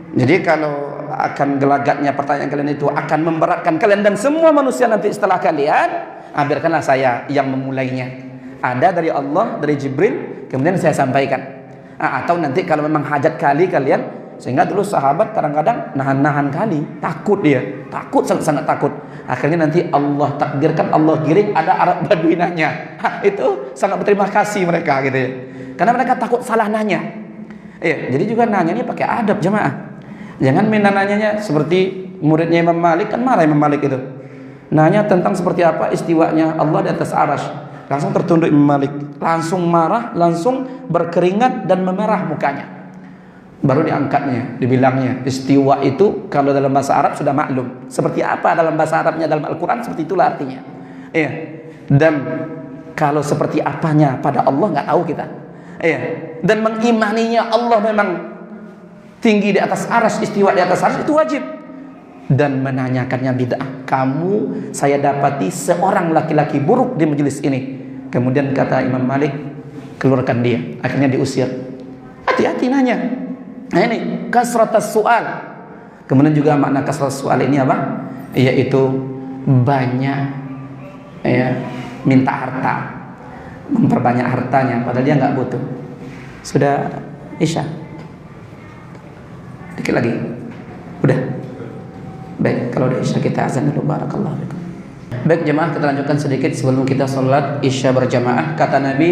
Jadi kalau akan gelagatnya pertanyaan kalian itu akan memberatkan kalian dan semua manusia nanti setelah kalian, biarkanlah saya yang memulainya. Ada dari Allah, dari Jibril, kemudian saya sampaikan. Atau nanti kalau memang hajat kali kalian, sehingga dulu sahabat kadang-kadang nahan-nahan kali, takut dia, takut, sangat-sangat takut. Akhirnya nanti Allah takdirkan, Allah giring ada Arab Badui nanya. Itu sangat berterima kasih mereka gitu ya. Karena mereka takut salah nanya. Jadi juga nanya ini pakai adab jemaah. Jangan main nanyanya seperti muridnya Imam Malik, kan marah Imam Malik itu. Nanya tentang seperti apa istiwanya Allah di atas arsy. Langsung tertunduk Imam Malik, langsung marah, langsung berkeringat dan memerah mukanya. Baru diangkatnya, dibilangnya istiwa itu kalau dalam bahasa Arab sudah maklum. Seperti apa dalam bahasa Arabnya dalam Al-Quran, seperti itulah artinya. Dan kalau seperti apanya pada Allah nggak tahu kita. Dan mengimaninya Allah memang tinggi di atas arsy, istiwa di atas arsy, itu wajib. Dan menanyakannya bid'ah. Kamu, saya dapati seorang laki-laki buruk di majelis ini. Kemudian kata Imam Malik, keluarkan dia. Akhirnya diusir. Hati-hati nanya. Nah ini kasratus soal. Kemudian juga makna kasratus soal ini apa? Yaitu banyak minta harta, memperbanyak hartanya, padahal dia nggak butuh. Sudah Isya, dikit lagi, udah. Baik, kalau udah Isya kita azan dulu. Barakallahu fikum. Baik jemaah, kita lanjutkan sedikit sebelum kita sholat Isya berjamaah. Kata Nabi,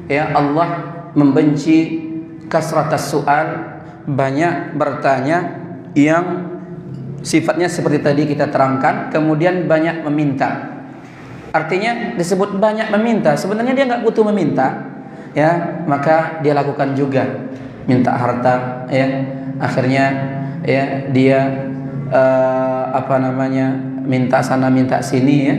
ya Allah membenci kasratus soal, banyak bertanya yang sifatnya seperti tadi kita terangkan, kemudian banyak meminta. Artinya disebut banyak meminta, sebenarnya dia nggak butuh meminta, ya maka dia lakukan juga minta harta, ya akhirnya ya dia minta sana minta sini, ya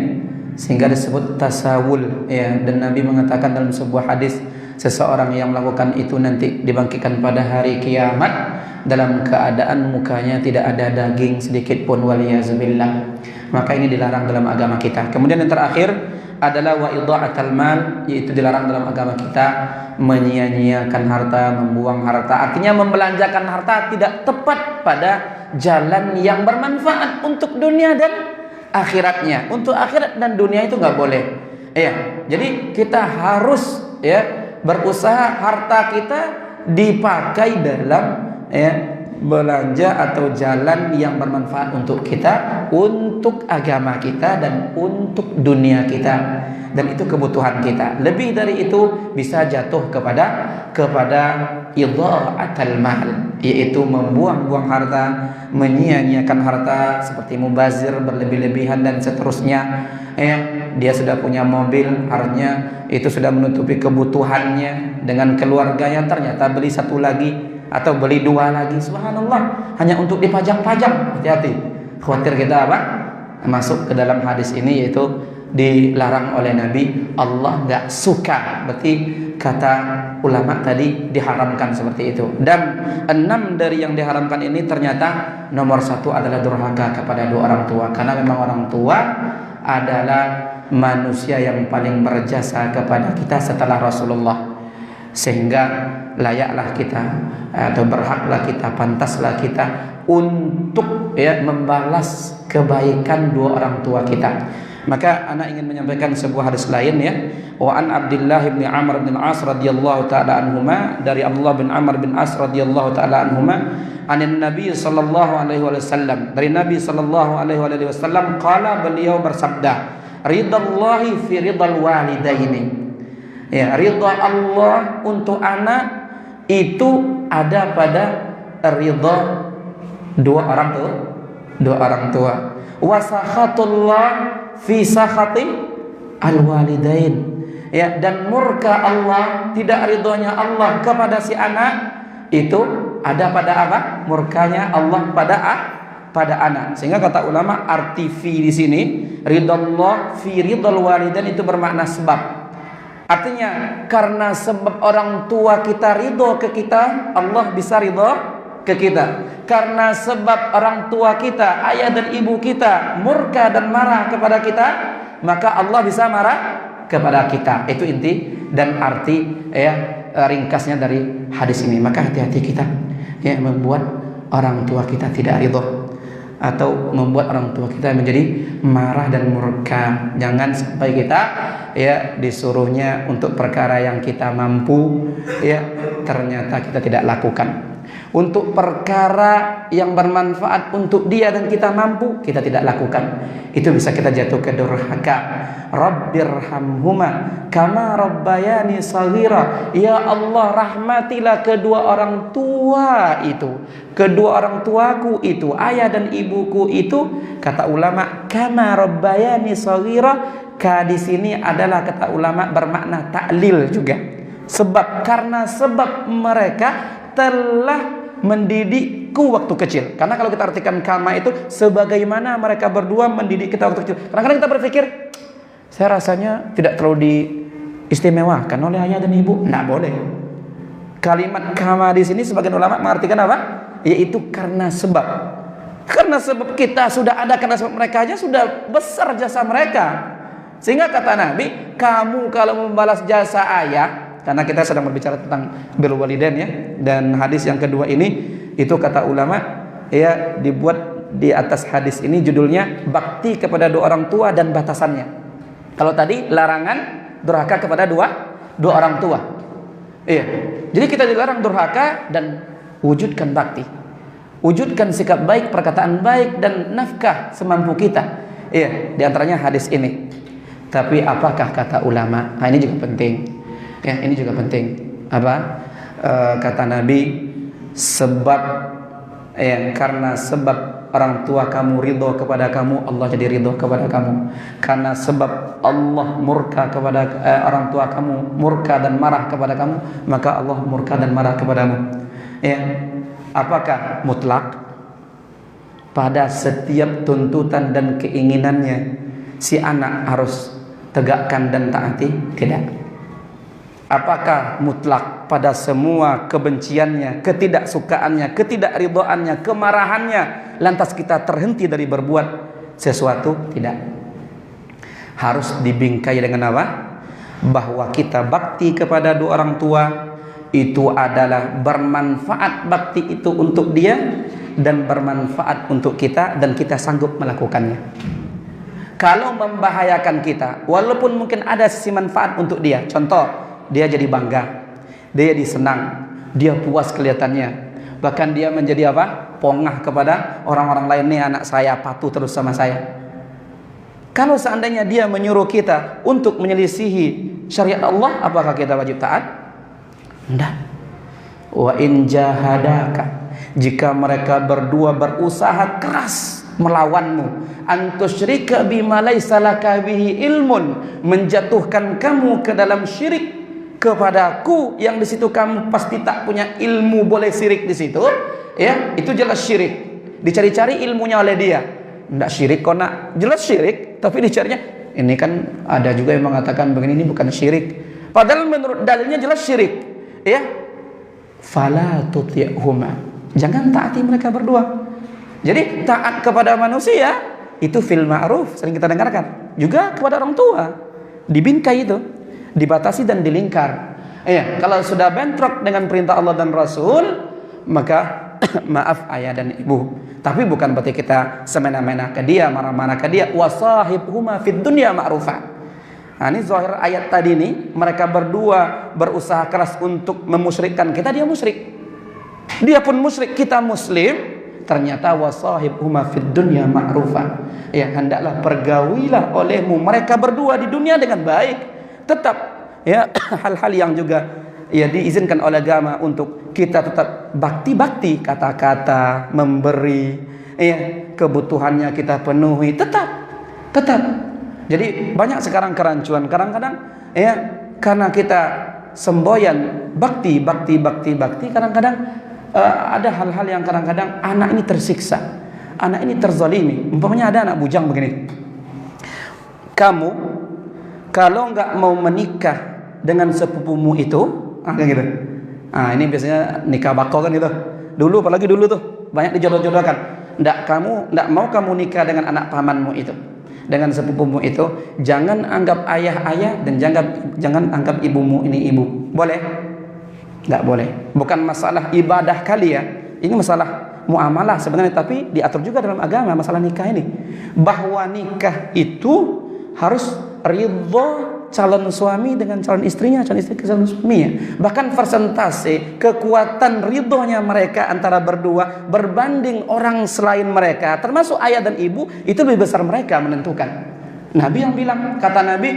sehingga disebut tasawul, ya. Dan Nabi mengatakan dalam sebuah hadis, seseorang yang melakukan itu nanti dibangkitkan pada hari kiamat dalam keadaan mukanya tidak ada daging sedikit pun, waliyazubillah. Maka ini dilarang dalam agama kita. Kemudian yang terakhir adalah wa idha'atul mal, yaitu dilarang dalam agama kita menyia-nyiakan harta, membuang harta. Artinya membelanjakan harta tidak tepat pada jalan yang bermanfaat untuk dunia dan akhiratnya. Untuk akhirat dan dunia itu nggak boleh. Jadi kita harus berusaha harta kita dipakai dalam belanja atau jalan yang bermanfaat untuk kita, untuk agama kita dan untuk dunia kita, dan itu kebutuhan kita. Lebih dari itu bisa jatuh kepada idha'atul mal, yaitu membuang-buang harta, menyia-nyiakan harta seperti mubazir, berlebih-lebihan dan seterusnya. Dia sudah punya mobil, harusnya itu sudah menutupi kebutuhannya dengan keluarganya, ternyata beli satu lagi atau beli dua lagi, subhanallah, hanya untuk dipajang-pajang. Hati-hati, khawatir kita masuk ke dalam hadis ini, yaitu dilarang oleh Nabi. Allah nggak suka, berarti kata ulama tadi diharamkan seperti itu. Dan 6 dari yang diharamkan ini ternyata nomor 1 adalah durhaka kepada dua orang tua, karena memang orang tua adalah manusia yang paling berjasa kepada kita setelah Rasulullah, sehingga layaklah kita atau berhaklah kita, pantaslah kita untuk membalas kebaikan dua orang tua kita. Maka anak ingin menyampaikan sebuah hadis lain, ya. Wa an Abdullah bin Amr bin As radhiyallahu taala anhuma, dari Abdullah bin Amr bin As radhiyallahu taala anhuma, anin Nabi sallallahu alaihi wasallam, dari Nabi sallallahu alaihi wasallam, qala, beliau bersabda, ridallahi fi ridal walidaini. Ya, ridha Allah untuk anak itu ada pada ridha dua orang dua orang tua. Wa sakhatullah fi sakhati al-walidain. Ya, dan murka Allah, tidak ridhonya Allah kepada si anak itu ada pada apa? Murkanya Allah pada anak. Sehingga kata ulama arti fi di sini ridallah fi ridal walidain itu bermakna sebab. Artinya karena sebab orang tua kita ridho ke kita, Allah bisa ridho ke kita. Karena sebab orang tua kita, ayah dan ibu kita murka dan marah kepada kita, maka Allah bisa marah kepada kita. Itu inti dan arti ringkasnya dari hadis ini. Maka hati-hati kita membuat orang tua kita tidak ridho atau membuat orang tua kita menjadi marah dan murka. Jangan sampai kita disuruhnya untuk perkara yang kita mampu, ternyata kita tidak lakukan. Untuk perkara yang bermanfaat untuk dia dan kita mampu, kita tidak lakukan. Itu bisa kita jatuh ke durhaka. Rabbirhamhuma kama rabbayani shaghira. Ya Allah, rahmatilah kedua orang tua itu, kedua orang tuaku itu, ayah dan ibuku itu. Kata ulama, kama rabbayani shaghira. Ka di sini adalah kata ulama bermakna ta'lil juga. Sebab karena sebab mereka telah mendidikku waktu kecil. Karena kalau kita artikan kama itu sebagaimana mereka berdua mendidik kita waktu kecil. Kadang-kadang kita berpikir, saya rasanya tidak terlalu diistimewakan oleh ayah dan ibu. Nggak boleh. Kalimat kama di sini sebagian ulama mengartikan apa? Yaitu karena sebab. Karena sebab kita sudah ada, karena sebab mereka aja sudah besar jasa mereka. Sehingga kata Nabi, kamu kalau membalas jasa ayah, karena kita sedang berbicara tentang birrul walidain ya, dan hadis yang kedua ini itu kata ulama dibuat di atas hadis ini judulnya bakti kepada dua orang tua dan batasannya. Kalau tadi larangan durhaka kepada dua orang tua. Jadi kita dilarang durhaka dan wujudkan bakti. Wujudkan sikap baik, perkataan baik dan nafkah semampu kita. Di antaranya hadis ini. Tapi apakah kata ulama? Nah, ini juga penting. Ini juga penting. Apa? Kata Nabi, sebab karena sebab orang tua kamu ridho kepada kamu, Allah jadi ridho kepada kamu. Karena sebab Allah murka kepada orang tua kamu, murka dan marah kepada kamu, maka Allah murka dan marah kepadamu. Apakah mutlak? Pada setiap tuntutan dan keinginannya si anak harus tegakkan dan taati? Tidak. Apakah mutlak pada semua kebenciannya, ketidaksukaannya, ketidakridhoannya, kemarahannya lantas kita terhenti dari berbuat sesuatu? Tidak. Harus dibingkai dengan apa? Bahwa kita bakti kepada dua orang tua itu adalah bermanfaat, bakti itu untuk dia dan bermanfaat untuk kita, dan kita sanggup melakukannya. Kalau membahayakan kita, walaupun mungkin ada sisi manfaat untuk dia, contoh, dia jadi bangga, dia jadi senang, dia puas kelihatannya, bahkan dia menjadi apa? Pongah kepada orang-orang lain, nih anak saya patuh terus sama saya. Kalau seandainya dia menyuruh kita untuk menyelisihi syariat Allah, apakah kita wajib taat? Tidak. Wa in jahadaka, jika mereka berdua berusaha keras melawanmu, antusyrika bima laisa laka bihi ilmun, menjatuhkan kamu ke dalam syirik kepadaku yang di situ kamu pasti tak punya ilmu, boleh syirik di situ, itu jelas syirik. Dicari-cari ilmunya oleh dia. Enggak syirik kok nak, jelas syirik, tapi dicarinya ini kan ada juga yang mengatakan begini, ini bukan syirik. Padahal menurut dalilnya jelas syirik. Fala tuti'huma, jangan taati mereka berdua. Jadi taat kepada manusia itu fil ma'ruf, sering kita dengarkan. Juga kepada orang tua dibingkai itu, dibatasi dan dilingkar. Kalau sudah bentrok dengan perintah Allah dan Rasul, maka maaf ayah dan ibu. Tapi bukan berarti kita semena-mena ke dia, marah-marah ke dia. Wasahibhuma fid dunya ma'rufa. Nah, ini zahir ayat tadi nih, mereka berdua berusaha keras untuk memusyrikkan kita, dia musyrik. Dia pun musyrik, kita muslim. Ternyata wasahibhuma fid dunya ma'rufa. Hendaklah pergaulilah olehmu mereka berdua di dunia dengan baik. Tetap hal-hal yang juga ya diizinkan oleh agama untuk kita tetap bakti-bakti, kata-kata, memberi, ya, kebutuhannya kita penuhi, tetap. Jadi banyak sekarang kerancuan, kadang-kadang ya karena kita semboyan bakti, kadang-kadang ada hal-hal yang kadang-kadang anak ini tersiksa, anak ini terzalimi. Umpamanya ada anak bujang begini, kamu kalau nggak mau menikah dengan sepupumu itu, kayak gitu. Ini biasanya nikah bako kan gitu. Dulu, apalagi dulu tuh banyak dijodoh-jodohkan. Nggak mau kamu nikah dengan anak pamanmu itu, dengan sepupumu itu, jangan anggap ayah dan jangan anggap ibumu ini ibu. Boleh? Nggak boleh. Bukan masalah ibadah kali ya. Ini masalah muamalah sebenarnya, tapi diatur juga dalam agama masalah nikah ini. Bahwa nikah itu harus ridho calon suami dengan calon istrinya, calon istri ke calon suaminya. Bahkan persentase kekuatan ridhonya mereka antara berdua berbanding orang selain mereka, termasuk ayah dan ibu, itu lebih besar mereka menentukan. Nabi yang bilang, kata Nabi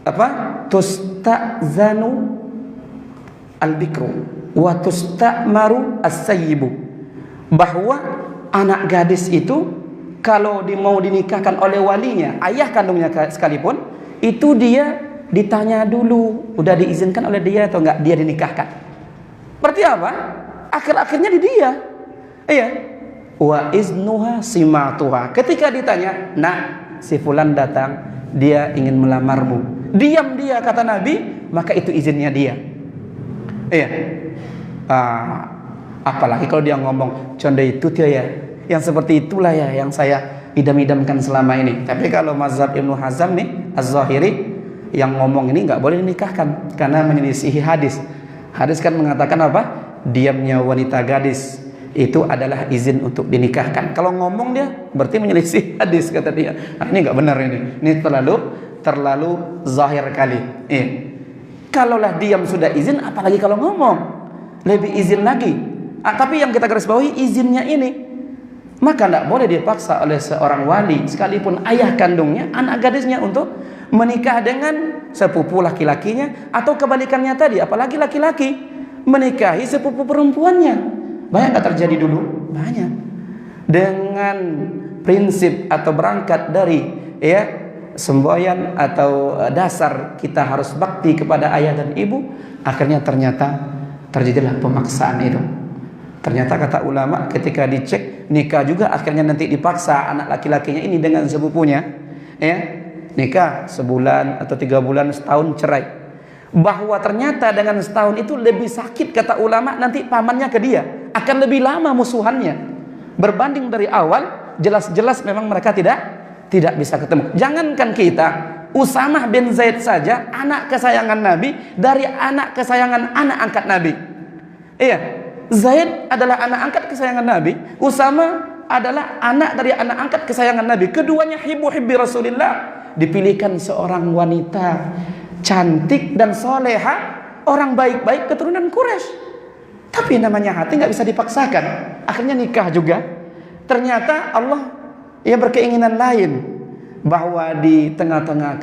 apa? Tusta'zanu al-bikru wa tusta'maru as-sayyibu. Bahwa anak gadis itu kalau mau dinikahkan oleh walinya, ayah kandungnya sekalipun, itu dia ditanya dulu, udah diizinkan oleh dia atau enggak dia dinikahkan. Berarti apa? Akhir-akhirnya di dia. Iya. Wa iznuha simatuha. Ketika ditanya, "Nah, si fulan datang, dia ingin melamarmu." Diam dia, kata Nabi, maka itu izinnya dia. Iya. Apalagi kalau dia ngomong, "Conde itu ya, yang seperti itulah ya yang saya idam-idamkan selama ini." Tapi kalau mazhab Ibnu Hazm nih, Az-Zahiri, yang ngomong ini nggak boleh dinikahkan karena menyelisihi hadis. Hadis kan mengatakan apa? Diamnya wanita gadis itu adalah izin untuk dinikahkan. Kalau ngomong dia berarti menyelisih hadis, kata dia. Ini nggak benar ini. Ini terlalu zahir kali. Kalaulah diam sudah izin, apalagi kalau ngomong lebih izin lagi. Tapi yang kita garis bawahi izinnya ini. Maka tidak boleh dipaksa oleh seorang wali, sekalipun ayah kandungnya, anak gadisnya untuk menikah dengan sepupu laki-lakinya, atau kebalikannya tadi, apalagi laki-laki menikahi sepupu perempuannya. Banyak tak terjadi dulu? Banyak. Dengan prinsip atau berangkat dari semboyan atau dasar kita harus bakti kepada ayah dan ibu, akhirnya ternyata terjadilah pemaksaan itu. Ternyata kata ulama ketika dicek nikah juga akhirnya nanti dipaksa anak laki-lakinya ini dengan sepupunya, nikah sebulan atau 3 bulan, setahun cerai. Bahwa ternyata dengan setahun itu lebih sakit, kata ulama, nanti pamannya ke dia akan lebih lama musuhannya berbanding dari awal. Jelas-jelas memang mereka tidak bisa ketemu. Jangankan kita, Usamah bin Zaid saja anak kesayangan Nabi dari anak kesayangan anak angkat Nabi. Zaid adalah anak angkat kesayangan Nabi, Usama adalah anak dari anak angkat kesayangan Nabi. Keduanya hibbi Rasulillah. Dipilihkan seorang wanita cantik dan soleha, orang baik-baik keturunan Quraisy. Tapi namanya hati nggak bisa dipaksakan. Akhirnya nikah juga. Ternyata Allah berkeinginan lain, bahwa di tengah-tengah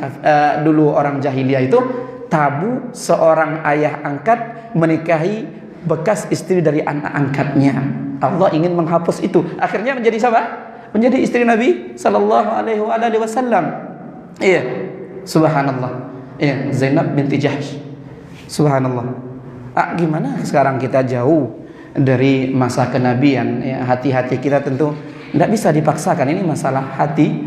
dulu orang jahiliyah itu tabu seorang ayah angkat menikahi bekas istri dari anak angkatnya. Allah ingin menghapus itu. Akhirnya menjadi siapa? Menjadi istri Nabi sallallahu alaihi wasallam. Subhanallah. Zainab binti Jahsh. Subhanallah. Gimana sekarang kita jauh dari masa kenabian, hati-hati kita tentu tidak bisa dipaksakan. Ini masalah hati,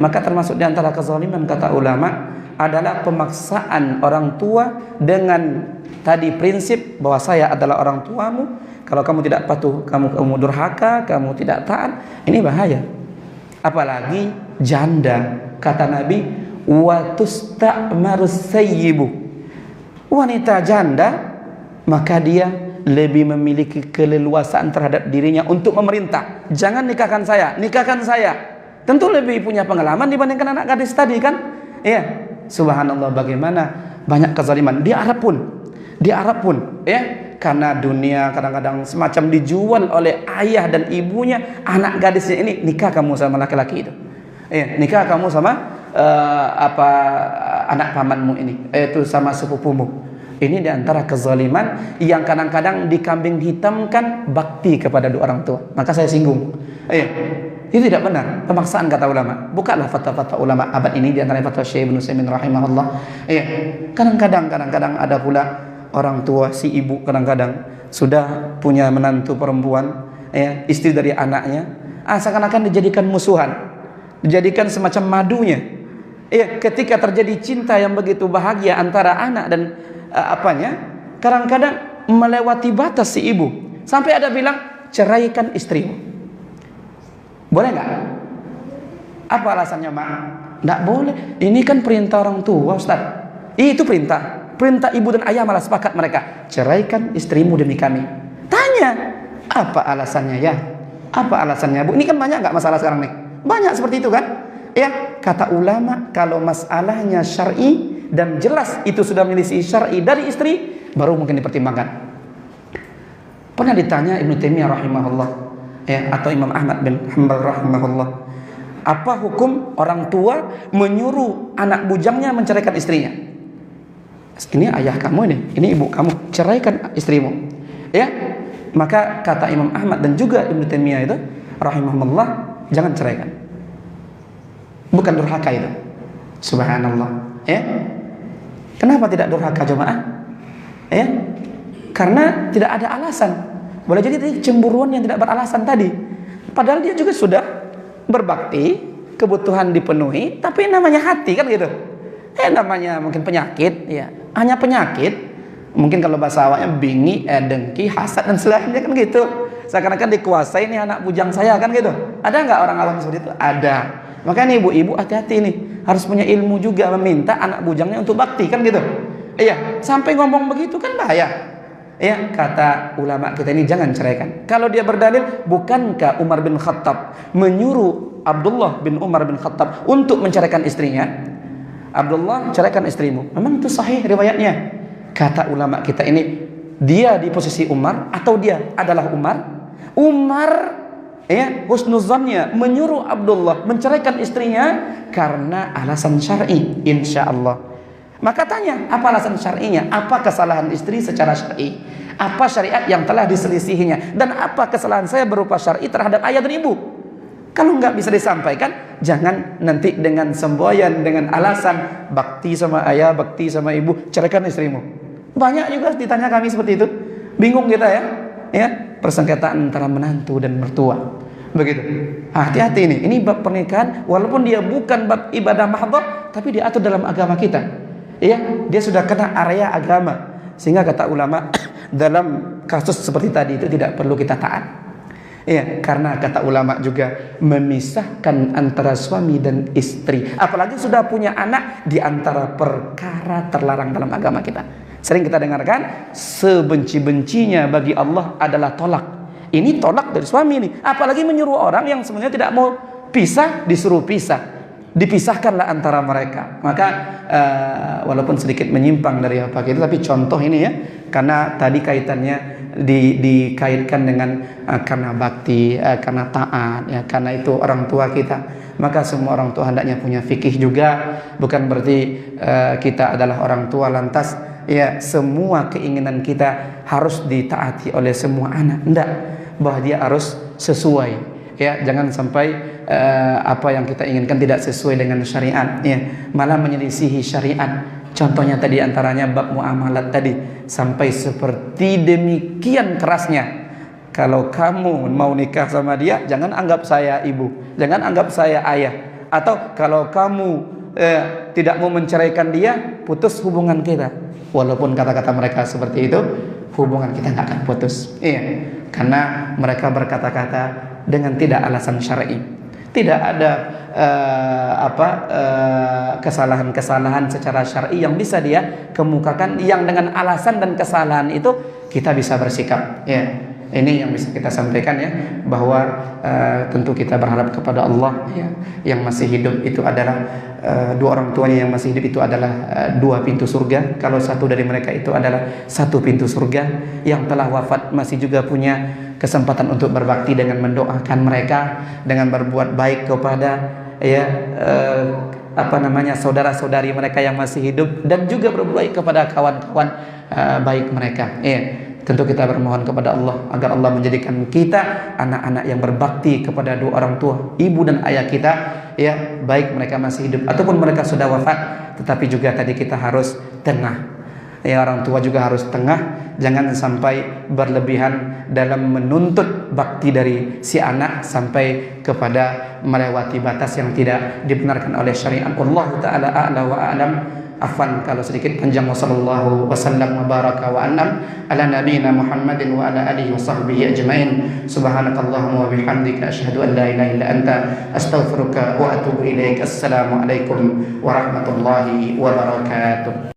maka termasuk di antara kezaliman, kata ulama, adalah pemaksaan orang tua dengan tadi prinsip bahwa saya adalah orang tuamu, kalau kamu tidak patuh, kamu durhaka, kamu tidak taat, ini bahaya. Apalagi janda, kata Nabi, wa tusta'marus sayyibu. Wanita janda, maka dia lebih memiliki keleluasaan terhadap dirinya untuk memerintah. Jangan nikahkan saya. Tentu lebih punya pengalaman dibandingkan anak gadis tadi kan? Subhanallah, bagaimana banyak kezaliman di Arab pun, karena dunia kadang-kadang semacam dijual oleh ayah dan ibunya. Anak gadisnya ini, nikah kamu sama laki-laki itu, nikah kamu sama anak pamanmu ini, itu sama sepupumu. Ini diantara kezaliman yang kadang-kadang dikambing hitamkan bakti kepada dua orang tua. Maka saya singgung. Itu tidak benar. Pemaksaan kata ulama. Bukalah fatwa-fatwa ulama abad ini diantara fatwa Syekh Ibnu Utsaimin rahimahullah. Kadang-kadang ada pula orang tua si ibu kadang-kadang sudah punya menantu perempuan, istri dari anaknya, seakan-akan dijadikan musuhan, dijadikan semacam madunya. Ketika terjadi cinta yang begitu bahagia antara anak dan kadang-kadang melewati batas si ibu sampai ada bilang ceraikan istrimu. Boleh nggak? Apa alasannya, Mak? Nggak boleh. Ini kan perintah orang tua, Ustaz. Itu perintah ibu dan ayah, malah sepakat mereka, ceraikan istrimu demi kami. Tanya, apa alasannya ya? Apa alasannya, Bu? Ini kan banyak nggak masalah sekarang nih? Banyak seperti itu kan? Kata ulama, kalau masalahnya syar'i dan jelas itu sudah menyelisih syar'i dari istri, baru mungkin dipertimbangkan. Pernah ditanya Ibnu Taimiyah rahimahullah, atau Imam Ahmad bin Hanbal rahimahullah, apa hukum orang tua menyuruh anak bujangnya menceraikan istrinya? Ini ayah kamu ini ibu kamu, ceraikan istrimu. Maka kata Imam Ahmad dan juga Ibnu Taimiyah itu rahimahullah, jangan ceraikan. Bukan durhaka itu. Subhanallah. Kenapa tidak durhaka jemaah? Karena tidak ada alasan. Boleh jadi tadi cemburuan yang tidak beralasan tadi. Padahal dia juga sudah berbakti, kebutuhan dipenuhi, tapi namanya hati kan gitu. Namanya mungkin penyakit, hanya penyakit. Mungkin kalau bahasa awaknya bingi, dengki, hasad dan selainnya kan gitu. Seakan-akan dikuasai nih anak bujang saya kan gitu. Ada nggak orang awam seperti itu? Ada. Makanya ibu-ibu hati-hati nih, harus punya ilmu juga meminta anak bujangnya untuk bakti kan gitu. Sampai ngomong begitu kan bahaya. Kata ulama kita ini jangan ceraikan. Kalau dia berdalil, bukankah Umar bin Khattab menyuruh Abdullah bin Umar bin Khattab untuk menceraikan istrinya? Abdullah, ceraikan istrimu. Memang itu sahih riwayatnya. Kata ulama kita ini, dia di posisi Umar atau dia adalah Umar? Umar husnuzannya menyuruh Abdullah menceraikan istrinya karena alasan syar'i, insyaallah. Maka tanya, apa alasan syar'inya? Apa kesalahan istri secara syar'i? Apa syariat yang telah diselisihinya? Dan apa kesalahan saya berupa syar'i terhadap ayah dan ibu? Kalau nggak bisa disampaikan, jangan nanti dengan semboyan, dengan alasan bakti sama ayah, bakti sama ibu, ceraikan istrimu. Banyak juga ditanya kami seperti itu. Bingung kita persengketaan antara menantu dan mertua. Begitu. Hati-hati ini bab pernikahan, walaupun dia bukan bab ibadah mahdhah, tapi diatur dalam agama kita. Dia sudah kena area agama. Sehingga kata ulama, dalam kasus seperti tadi itu tidak perlu kita taat. Karena kata ulama juga memisahkan antara suami dan istri, apalagi sudah punya anak, di antara perkara terlarang dalam agama kita. Sering kita dengarkan, sebenci-bencinya bagi Allah adalah tolak. Ini tolak dari suami nih. Apalagi menyuruh orang yang sebenarnya tidak mau pisah, disuruh pisah. Dipisahkanlah antara mereka. Maka walaupun sedikit menyimpang dari apa kita, tapi contoh ini karena tadi kaitannya dikaitkan dengan karena bakti, karena taat, karena itu orang tua kita. Maka semua orang tua hendaknya punya fikih juga. Bukan berarti kita adalah orang tua lantas semua keinginan kita harus ditaati oleh semua anak. Enggak, bahwa dia harus sesuai. Jangan sampai apa yang kita inginkan tidak sesuai dengan syariat, malah menyelisihi syariat. Contohnya tadi antaranya bab muamalat tadi, sampai seperti demikian kerasnya. Kalau kamu mau nikah sama dia, jangan anggap saya ibu, jangan anggap saya ayah. Atau kalau kamu tidak mau menceraikan dia, putus hubungan kita. Walaupun kata-kata mereka seperti itu, hubungan kita nggak akan putus. Karena mereka berkata-kata dengan tidak alasan syar'i. Tidak ada kesalahan-kesalahan secara syar'i yang bisa dia kemukakan, yang dengan alasan dan kesalahan itu kita bisa bersikap. Ini yang bisa kita sampaikan bahwa tentu kita berharap kepada Allah yang masih hidup itu adalah dua orang tuanya yang masih hidup itu adalah dua pintu surga. Kalau satu dari mereka itu adalah satu pintu surga, yang telah wafat masih juga punya kesempatan untuk berbakti dengan mendoakan mereka, dengan berbuat baik kepada saudara-saudari mereka yang masih hidup, dan juga berbuat kepada kawan-kawan baik mereka. Tentu kita bermohon kepada Allah agar Allah menjadikan kita anak-anak yang berbakti kepada dua orang tua, ibu dan ayah kita, ya, baik mereka masih hidup ataupun mereka sudah wafat. Tetapi juga tadi kita harus tengah, ya, orang tua juga harus tengah, jangan sampai berlebihan dalam menuntut bakti dari si anak sampai kepada melewati batas yang tidak dibenarkan oleh syariat. Wallahu taala a'la wa a'lam. Afwan kalau sedikit panjang. Wassallallahu wasallam wa baraka wa an'am ala nabiyyina Muhammadin wa ala alihi wa sahbihi ajmain. Subhanakallahumma wa bihamdika asyhadu an la ilaha illa anta astaghfiruka wa atubu ilaik. Assalamu alaikum warahmatullahi wabarakatuh.